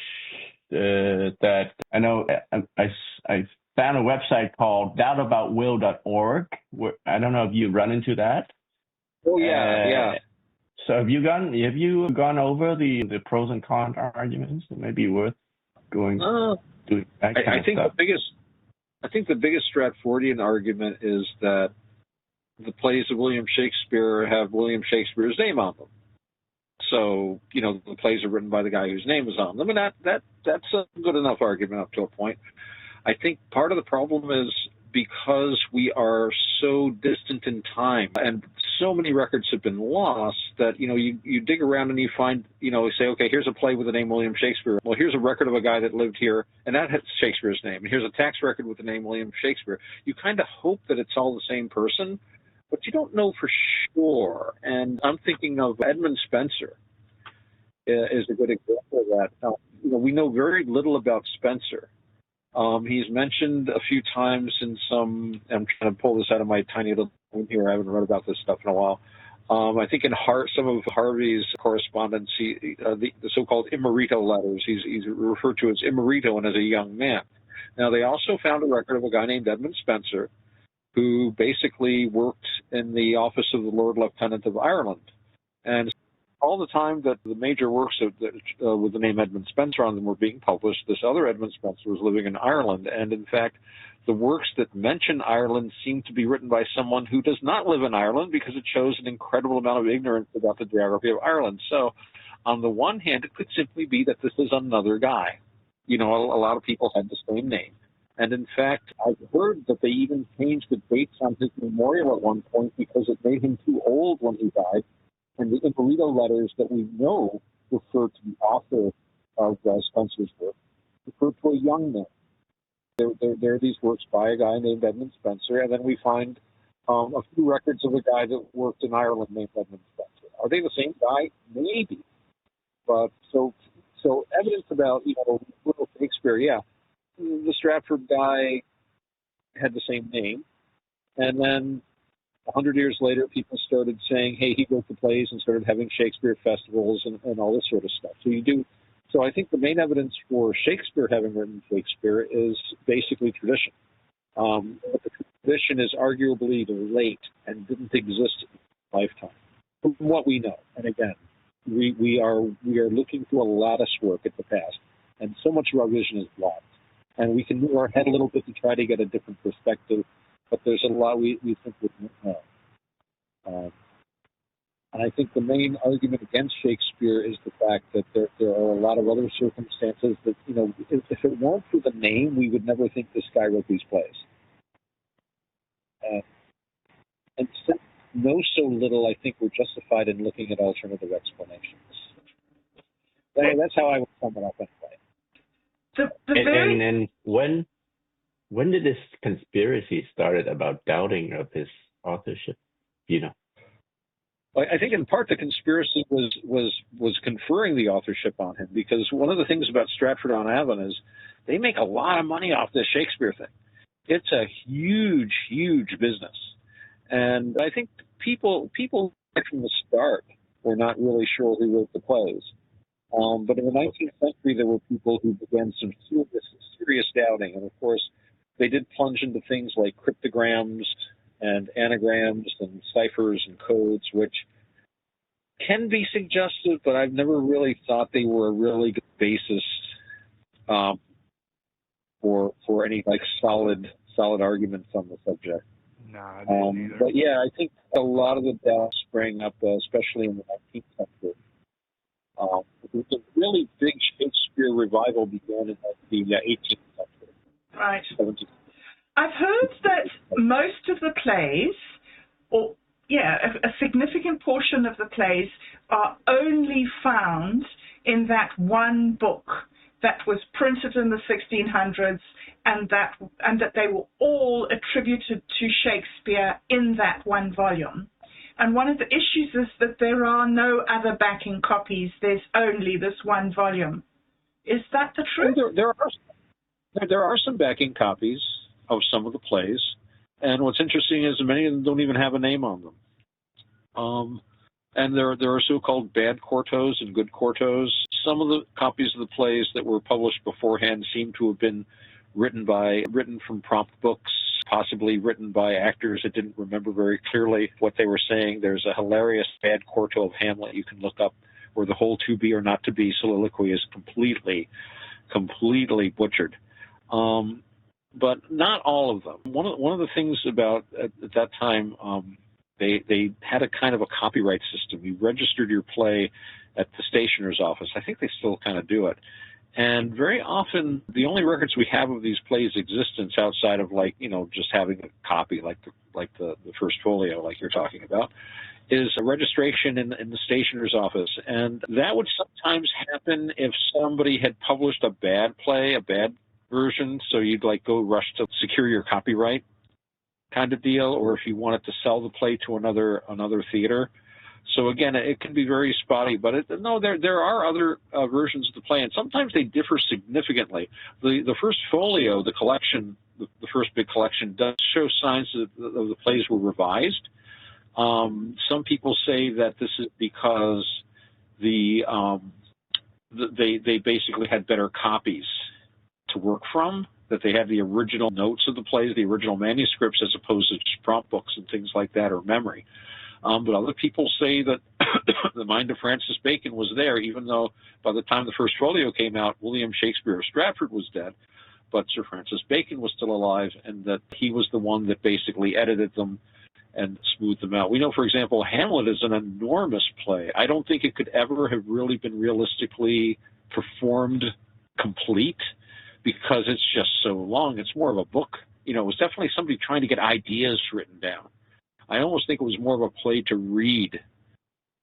that I know? I found a website called doubtaboutwill.org. I don't know if you run into that. Oh yeah. So have you gone over the pros and cons arguments? It may be worth doing that kind of stuff. I think the biggest Stratfordian argument is that the plays of William Shakespeare have William Shakespeare's name on them. So, the plays are written by the guy whose name is on them, and that's a good enough argument up to a point. I think part of the problem is because we are so distant in time and so many records have been lost that, you dig around and you find, say, okay, here's a play with the name William Shakespeare. Well, here's a record of a guy that lived here, and that has Shakespeare's name. And here's a tax record with the name William Shakespeare. You kind of hope that it's all the same person, but you don't know for sure. And I'm thinking of Edmund Spenser is a good example of that. Now, we know very little about Spenser. He's mentioned a few times in some, I'm trying to pull this out of my tiny little room here. I haven't read about this stuff in a while. I think in some of Harvey's correspondence, the so-called Immerito letters, he's referred to as Immerito and as a young man. Now, they also found a record of a guy named Edmund Spenser, who basically worked in the office of the Lord Lieutenant of Ireland. And all the time that the major works with the name Edmund Spenser on them were being published, this other Edmund Spenser was living in Ireland. And in fact, the works that mention Ireland seem to be written by someone who does not live in Ireland, because it shows an incredible amount of ignorance about the geography of Ireland. So on the one hand, it could simply be that this is another guy. A lot of people had the same name. And in fact, I've heard that they even changed the dates on his memorial at one point because it made him too old when he died. And the Immerito letters that we know refer to the author of Spenser's work, refer to a young man. There are these works by a guy named Edmund Spenser, and then we find a few records of a guy that worked in Ireland named Edmund Spenser. Are they the same guy? Maybe. But so evidence about, little Shakespeare, yeah. The Stratford guy had the same name. And then 100 years later, people started saying, hey, he wrote the plays, and started having Shakespeare festivals and all this sort of stuff. So I think the main evidence for Shakespeare having written Shakespeare is basically tradition. But the tradition is arguably late and didn't exist in his lifetime, from what we know. And again, we are looking through a lattice work at the past, and so much of our vision is blocked. And we can move our head a little bit to try to get a different perspective, but there's a lot we think we don't know. And I think the main argument against Shakespeare is the fact that there are a lot of other circumstances that, if it weren't for the name, we would never think this guy wrote these plays. And since we know so little, I think we're justified in looking at alternative explanations. That's how I would sum it up anyway. And when did this conspiracy started about doubting of his authorship? I think in part the conspiracy was conferring the authorship on him, because one of the things about Stratford-on-Avon is they make a lot of money off this Shakespeare thing. It's a huge, huge business. And I think people from the start were not really sure who wrote the plays. But in the 19th century, there were people who began some serious doubting. And of course, they did plunge into things like cryptograms and anagrams and ciphers and codes, which can be suggestive, but I've never really thought they were a really good basis for any like solid arguments on the subject. No, I didn't either. But yeah, I think a lot of the doubts sprang up, especially in the 19th century. The really big Shakespeare revival began in the 18th century. Right. 17th. I've heard that most of the plays, or a significant portion of the plays, are only found in that one book that was printed in the 1600s, and that they were all attributed to Shakespeare in that one volume. And one of the issues is that there are no other backing copies. There's only this one volume. Is that the truth? There are some backing copies of some of the plays, and what's interesting is many of them don't even have a name on them. And there are so-called bad quartos and good quartos. Some of the copies of the plays that were published beforehand seem to have been written from prompt books, possibly written by actors that didn't remember very clearly what they were saying. There's a hilarious bad quarto of Hamlet you can look up, where the whole to be or not to be soliloquy is completely butchered. But not all of them. One of the things about at that time, they had a kind of a copyright system. You registered your play at the stationer's office. I think they still kind of do it. And very often, the only records we have of these plays' existence outside of just having a copy, like the first folio, like you're talking about, is a registration in the stationer's office. And that would sometimes happen if somebody had published a bad play, a bad version, so you'd go rush to secure your copyright kind of deal, or if you wanted to sell the play to another theater. So again, it can be very spotty, but there are other versions of the play, and sometimes they differ significantly. The first folio, the collection, the first big collection, does show signs that the plays were revised. Some people say that this is because they basically had better copies to work from, that they had the original notes of the plays, the original manuscripts, as opposed to just prompt books and things like that, or memory. But other people say that the mind of Francis Bacon was there, even though by the time the first folio came out, William Shakespeare of Stratford was dead, but Sir Francis Bacon was still alive, and that he was the one that basically edited them and smoothed them out. We know, for example, Hamlet is an enormous play. I don't think it could ever have really been realistically performed complete, because it's just so long. It's more of a book. It was definitely somebody trying to get ideas written down. I almost think it was more of a play to read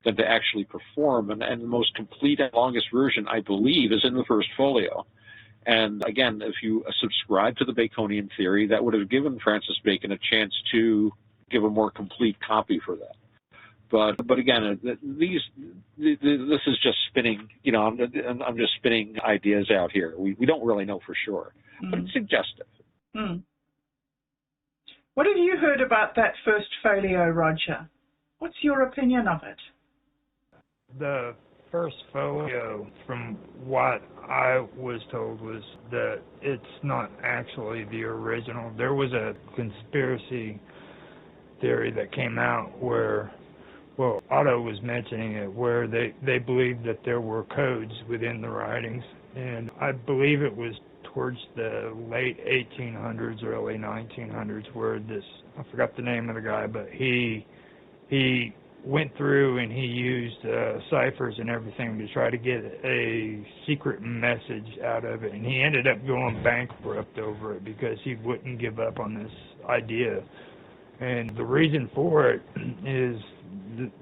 than to actually perform. And the most complete and longest version, I believe, is in the first folio. And again, if you subscribe to the Baconian theory, that would have given Francis Bacon a chance to give a more complete copy for that. But again, this is just spinning. I'm just spinning ideas out here. We don't really know for sure, but it's suggestive. What have you heard about that first folio, Roger? What's your opinion of it? The first folio, from what I was told, was that it's not actually the original. There was a conspiracy theory that came out where, well, Otto was mentioning it, where they believed that there were codes within the writings. And I believe it was towards the late 1800s, early 1900s, where I forgot the name of the guy, but he went through and he used ciphers and everything to try to get a secret message out of it. And he ended up going bankrupt over it because he wouldn't give up on this idea. And the reason for it is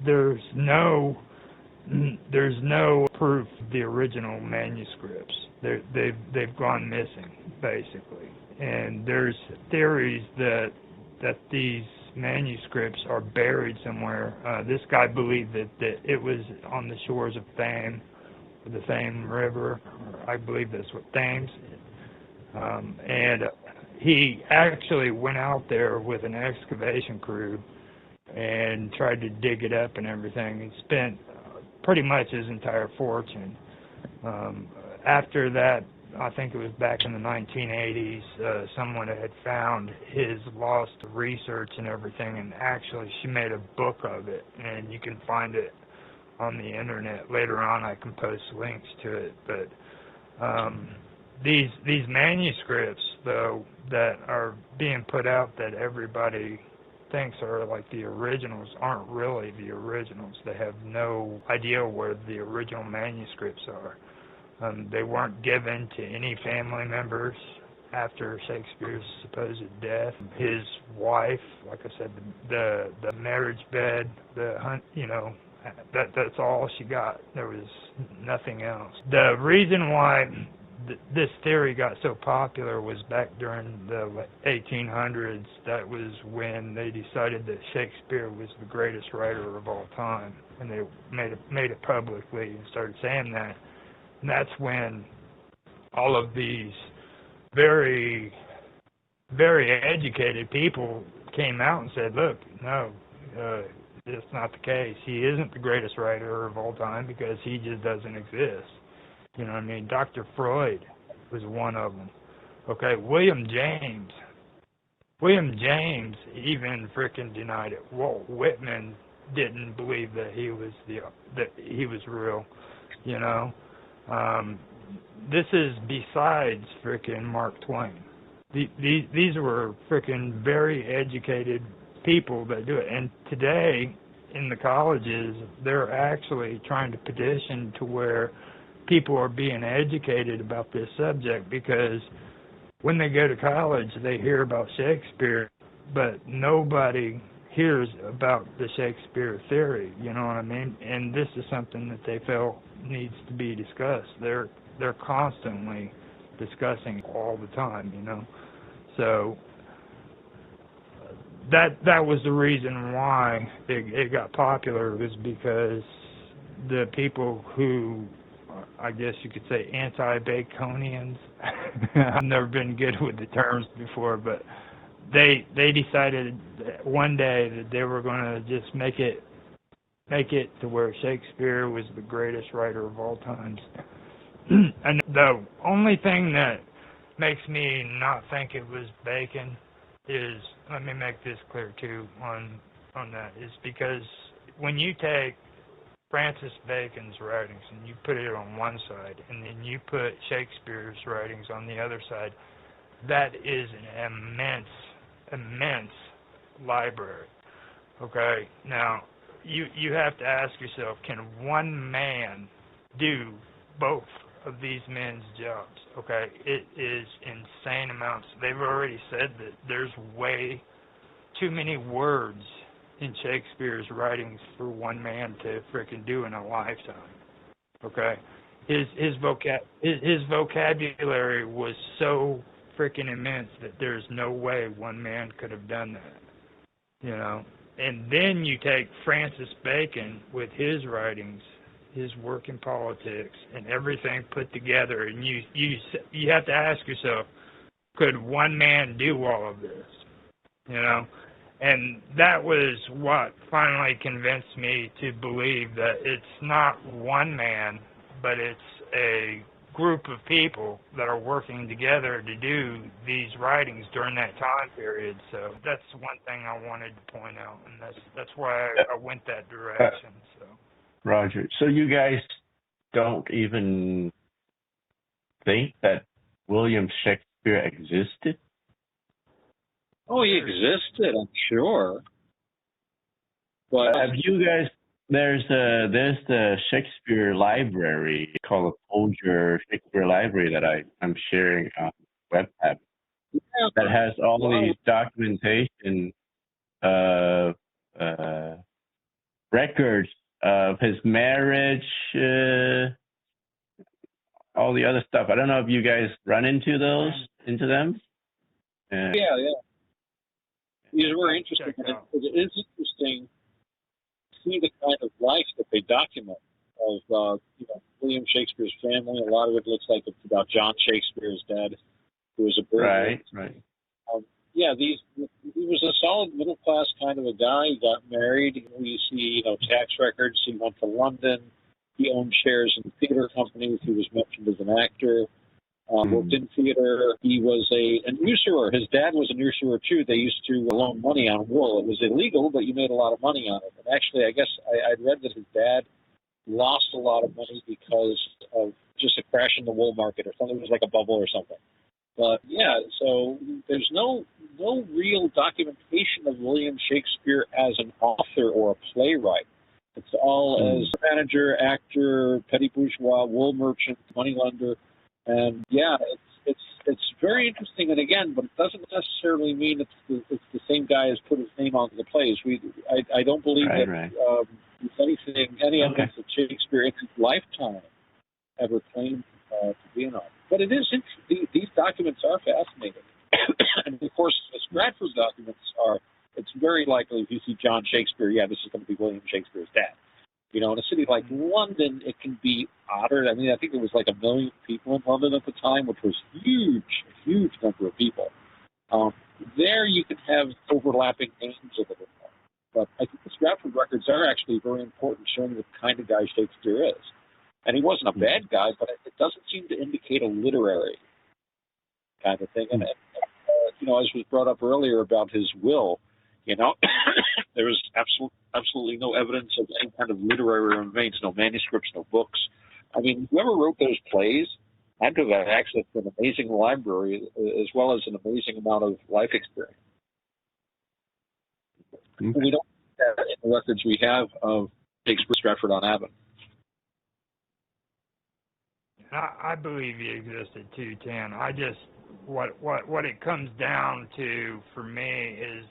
there's no proof of the original manuscripts. They've gone missing, basically. And there's theories that these manuscripts are buried somewhere. This guy believed that it was on the shores of Thames, the Thames River. I believe that's what Thames is. And he actually went out there with an excavation crew and tried to dig it up and everything, and spent pretty much his entire fortune. After that, I think it was back in the 1980s, someone had found his lost research and everything, and actually she made a book of it, and you can find it on the internet. Later on, I can post links to it. But these manuscripts, though, that are being put out that everybody thinks are like the originals aren't really the originals. They have no idea where the original manuscripts are. They weren't given to any family members after Shakespeare's supposed death. His wife, like I said, the marriage bed, the hunt, that's all she got. There was nothing else. The reason why this theory got so popular was back during the 1800s. That was when they decided that Shakespeare was the greatest writer of all time, and they made it publicly and started saying that. And that's when all of these very, very educated people came out and said, look, no, it's not the case. He isn't the greatest writer of all time because he just doesn't exist. You know what I mean? Dr. Freud was one of them. Okay, William James even freaking denied it. Walt Whitman didn't believe that he was real, you know. This is besides freaking Mark Twain. These were freaking very educated people that do it. And today, in the colleges, they're actually trying to petition to where people are being educated about this subject, because when they go to college, they hear about Shakespeare, but nobody hears about the Shakespeare theory, you know what I mean? And this is something that they feel needs to be discussed. They're constantly discussing all the time, you know. So that was the reason why it got popular, was because the people who, I guess you could say, anti-Baconians. I've never been good with the terms before, but they decided one day that they were going to just make it to where Shakespeare was the greatest writer of all times. And the only thing that makes me not think it was Bacon is, let me make this clear too on that, is because when you take Francis Bacon's writings and you put it on one side, and then you put Shakespeare's writings on the other side, that is an immense library. Okay, now you have to ask yourself, can one man do both of these men's jobs? Okay, it is insane amounts. They've already said that there's way too many words in Shakespeare's writings for one man to frickin' do in a lifetime. Okay, his vocabulary was so frickin' immense that there's no way one man could have done that, you know. And then you take Francis Bacon with his writings, his work in politics, and everything put together, and you have to ask yourself, could one man do all of this, you know? And that was what finally convinced me to believe that it's not one man, but it's a group of people that are working together to do these writings during that time period. So that's one thing I wanted to point out, and that's why I went that direction. So, Roger, so you guys don't even think that William Shakespeare existed? Oh, he existed, I'm sure. But have you guys? There's the Shakespeare library called the Folger Shakespeare Library that I'm sharing on WebTab. Yeah, that has all these documentation records of his marriage, all the other stuff. I don't know if you guys run into them. Yeah. These are very interesting. It is interesting to see the kind of life that they document of William Shakespeare's family. A lot of it looks like it's about John Shakespeare's dad, who was a burglar. Right. He was a solid middle class kind of a guy. He got married. You see, tax records. He went to London. He owned shares in theater companies. He was mentioned as an actor. Worked in theater. He was an usurer. His dad was an usurer too. They used to loan money on wool. It was illegal, but you made a lot of money on it. And actually, I guess I'd read that his dad lost a lot of money because of just a crash in the wool market or something. It was like a bubble or something. But yeah, so there's no real documentation of William Shakespeare as an author or a playwright. It's all as manager, actor, petty bourgeois, wool merchant, moneylender, and yeah, it's very interesting. And again, but it doesn't necessarily mean it's the same guy as put his name onto the plays. I don't believe that if anything, any evidence that Shakespeare in his lifetime ever claimed to be an author. But it is interesting. These documents are fascinating, and of course, the Stratford documents are. It's very likely if you see John Shakespeare, yeah, this is going to be William Shakespeare's dad. You know, in a city like London, it can be odder. I mean, I think there was like 1 million people in London at the time, which was huge, a huge number of people. There you can have overlapping names a little bit more. But I think the Stratford records are actually very important, showing the kind of guy Shakespeare is. And he wasn't a bad guy, but it doesn't seem to indicate a literary kind of thing. And you know, as was brought up earlier about his will, you know, there was absolutely no evidence of any kind of literary remains, no manuscripts, no books. I mean, whoever wrote those plays had to have access to an amazing library as well as an amazing amount of life experience. We don't have in the records we have of Shakespeare Stratford on Avon. I believe he existed too, Tan. I just what it comes down to for me is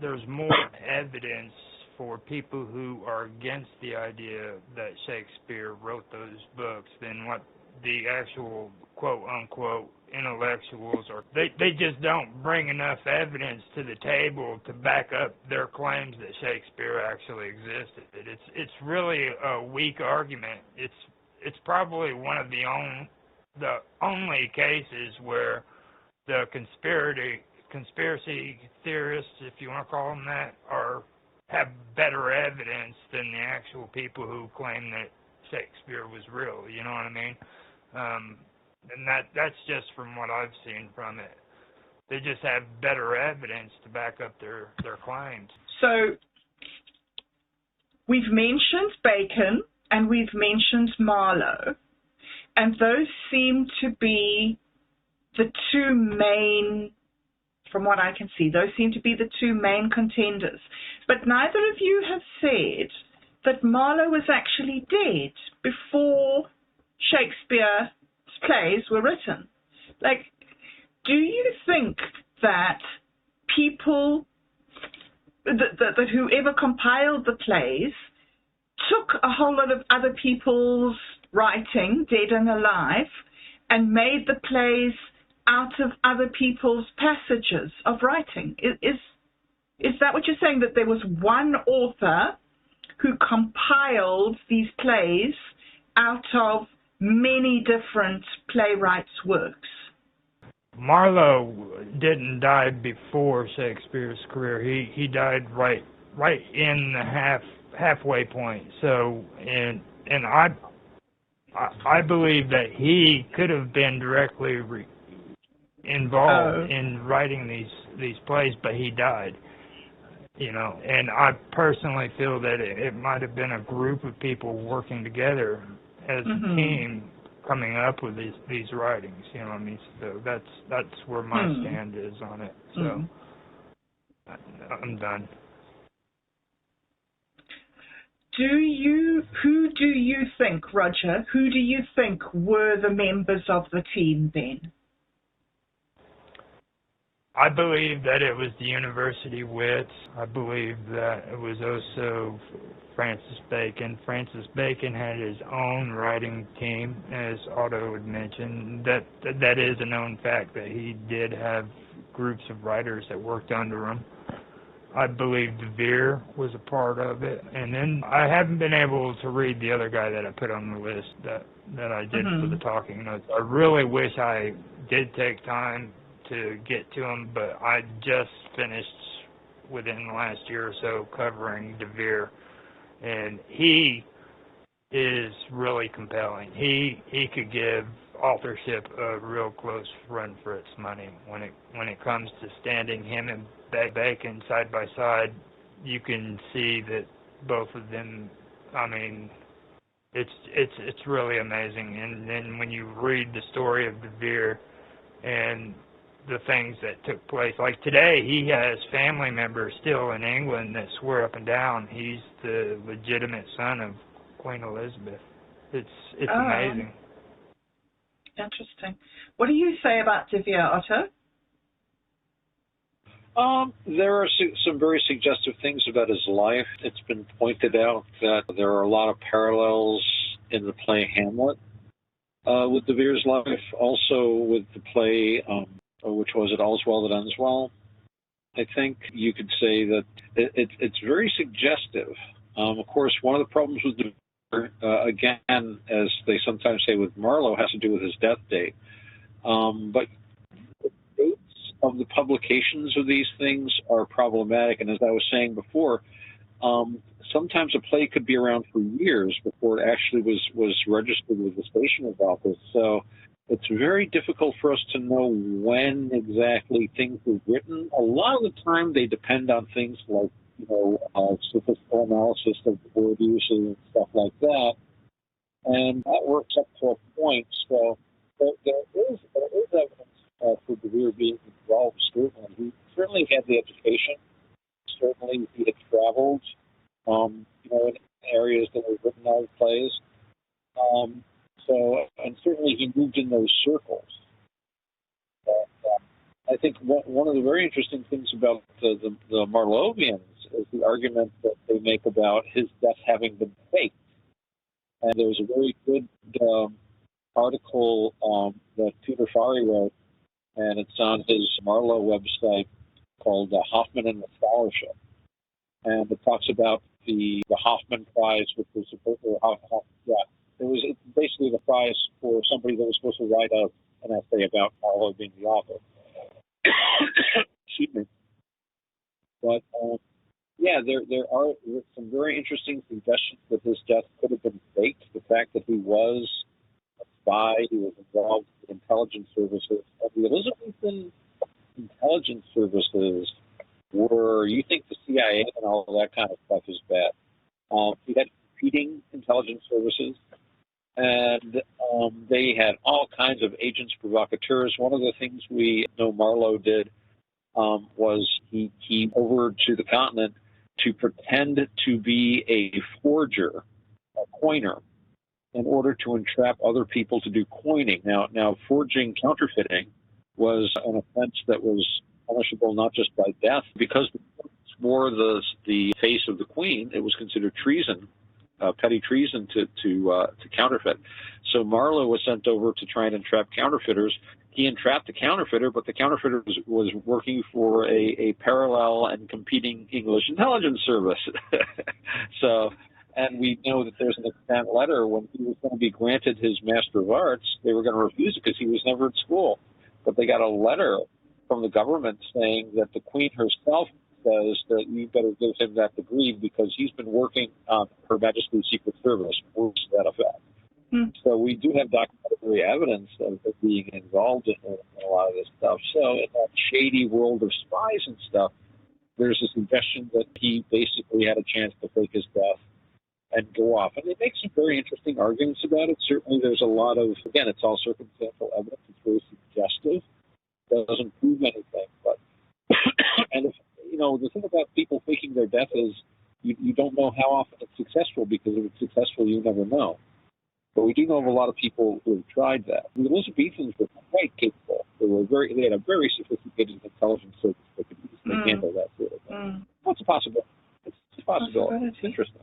there's more evidence for people who are against the idea that Shakespeare wrote those books than what the actual quote-unquote intellectuals are. They just don't bring enough evidence to the table to back up their claims that Shakespeare actually existed. It's really a weak argument. It's probably one of the only cases where the conspiracy theorists, if you want to call them that, have better evidence than the actual people who claim that Shakespeare was real. You know what I mean? And that's just from what I've seen from it. They just have better evidence to back up their claims. So we've mentioned Bacon and we've mentioned Marlowe, and those seem to be the two main, from what I can see, those seem to be the two main contenders. But neither of you have said that Marlowe was actually dead before Shakespeare's plays were written. Like, do you think that people, that whoever compiled the plays took a whole lot of other people's writing, dead and alive, and made the plays out of other people's passages of writing? Is that what you're saying, that there was one author who compiled these plays out of many different playwrights' works? Marlowe didn't die before Shakespeare's career. He died right in the halfway point. So, and I believe that he could have been directly involved in writing these plays, but he died. You know, and I personally feel that it might have been a group of people working together as a team, coming up with these writings. You know what I mean? So that's where my stand is on it. So I'm done. Who do you think, Roger? Who do you think were the members of the team then? I believe that it was the university wits. I believe that it was also Francis Bacon. Francis Bacon had his own writing team, as Otto had mentioned. That is a known fact, that he did have groups of writers that worked under him. I believe De Vere was a part of it. And then I haven't been able to read the other guy that I put on the list that I did for the talking notes. I really wish I did take time to get to him, but I just finished within the last year or so covering De Vere, and he is really compelling. He could give authorship a real close run for its money. When it comes to standing him and Bacon side by side, you can see that both of them, I mean, It's really amazing. And then when you read the story of De Vere and the things that took place, like today, he has family members still in England that swear up and down he's the legitimate son of Queen Elizabeth. It's amazing. Interesting. What do you say about De Vere, Otto? There are some very suggestive things about his life. It's been pointed out that there are a lot of parallels in the play Hamlet with De Vere's life, also with the play, which was it, All's Well That Ends Well. I think you could say that it's very suggestive. Of course, one of the problems with De Vere, again, as they sometimes say with Marlowe, has to do with his death date. But the dates of the publications of these things are problematic. And as I was saying before, sometimes a play could be around for years before it actually was registered with the stationer's office. So it's very difficult for us to know when exactly things were written. A lot of the time they depend on things like, statistical analysis of word uses and stuff like that. And that works up to a point. So there is evidence for De Vere being involved, certainly. He certainly had the education. Certainly he had traveled, in areas that were written out of plays. And certainly he moved in those circles. I think one of the very interesting things about the Marlovians is the argument that they make about his death having been faked. And there's a very good article that Peter Farry wrote, and it's on his Marlowe website, called Hoffman and the Scholarship. And it talks about the Hoffman Prize, which was supposed to it's basically the prize for somebody that was supposed to write an essay about Marlowe being the author. Excuse me. But there are some very interesting suggestions that his death could have been faked. The fact that he was a spy, he was involved with intelligence services. The Elizabethan intelligence services you think the CIA and all of that kind of stuff is bad. He had competing intelligence services, and they had all kinds of agents provocateurs. One of the things we know Marlowe did was he came over to the continent to pretend to be a forger, a coiner, in order to entrap other people to do coining. Now forging, counterfeiting, was an offense that was punishable not just by death. Because the court swore the face of the Queen, it was considered treason, petty treason to counterfeit. So Marlowe was sent over to try and entrap counterfeiters. He entrapped the counterfeiter, but the counterfeiter was working for a parallel and competing English intelligence service. And we know that there's an extant letter when he was going to be granted his Master of Arts. They were going to refuse it because he was never at school. But they got a letter from the government saying that the Queen herself says that you better give him that degree because he's been working on Her Majesty's Secret Service, words to that effect. So we do have documentary evidence of being involved in a lot of this stuff. So in that shady world of spies and stuff, there's a suggestion that he basically had a chance to fake his death and go off. And they make some very interesting arguments about it. Certainly there's a lot of, again, it's all circumstantial evidence. It's very suggestive. It doesn't prove anything. But and if, the thing about people faking their death is you don't know how often it's successful, because if it's successful, you never know. But we do know of a lot of people who have tried that. The Elizabethans were quite capable. They had a very sophisticated intelligence service that could easily handle that sort of thing. What's a possibility? It's a possibility. It's interesting.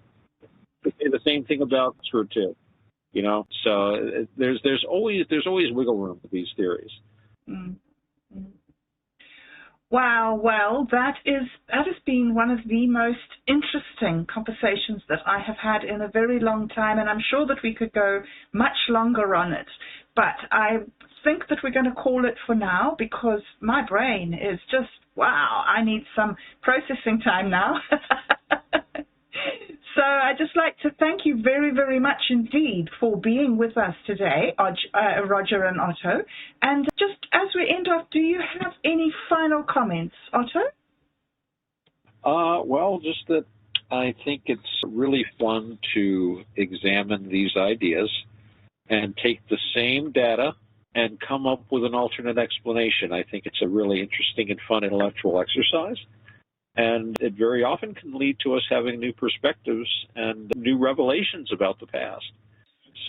They say the same thing about her too. So there's always wiggle room with these theories. Wow, well, that has been one of the most interesting conversations that I have had in a very long time, and I'm sure that we could go much longer on it. But I think that we're going to call it for now, because my brain is just, wow, I need some processing time now. So I'd just like to thank you very, very much indeed for being with us today, Roger and Otto. And just as we end off, do you have any final comments, Otto? Well, just that I think it's really fun to examine these ideas and take the same data and come up with an alternate explanation. I think it's a really interesting and fun intellectual exercise. And it very often can lead to us having new perspectives and new revelations about the past.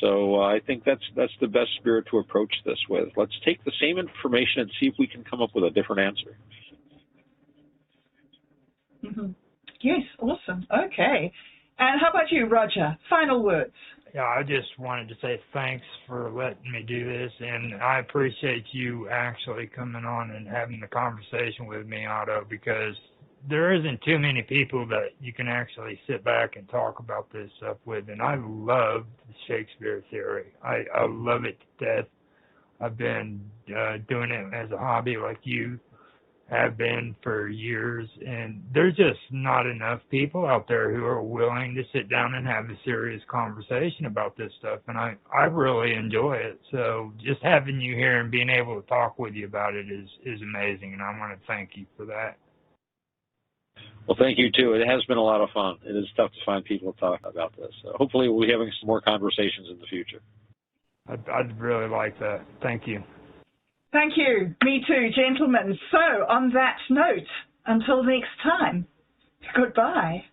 So I think that's the best spirit to approach this with. Let's take the same information and see if we can come up with a different answer. Mm-hmm. Yes, awesome. Okay. And how about you, Roger? Final words. Yeah, I just wanted to say thanks for letting me do this, and I appreciate you actually coming on and having the conversation with me, Otto, because there isn't too many people that you can actually sit back and talk about this stuff with, and I love the Shakespeare theory. I love it to death. I've been doing it as a hobby like you have been for years, and there's just not enough people out there who are willing to sit down and have a serious conversation about this stuff, and I really enjoy it. So just having you here and being able to talk with you about it is amazing, and I want to thank you for that. Well, thank you, too. It has been a lot of fun. It is tough to find people to talk about this. So hopefully we'll be having some more conversations in the future. I'd really like that. Thank you. Thank you. Me too, gentlemen. So, on that note, until next time, goodbye.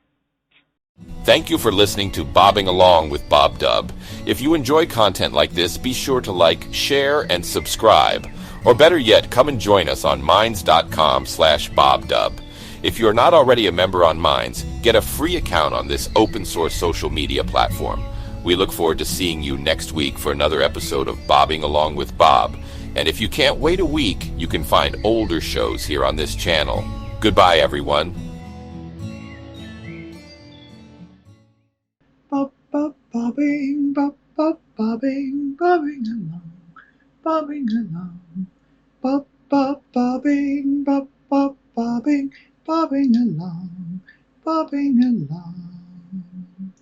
Thank you for listening to Bobbing Along with Bob Dub. If you enjoy content like this, be sure to like, share, and subscribe. Or better yet, come and join us on minds.com/BobDub. If you are not already a member on Minds, get a free account on this open source social media platform. We look forward to seeing you next week for another episode of Bobbing Along with Bob. And if you can't wait a week, you can find older shows here on this channel. Goodbye, everyone. Bobbing along, bobbing along, bobbing along, bobbing along.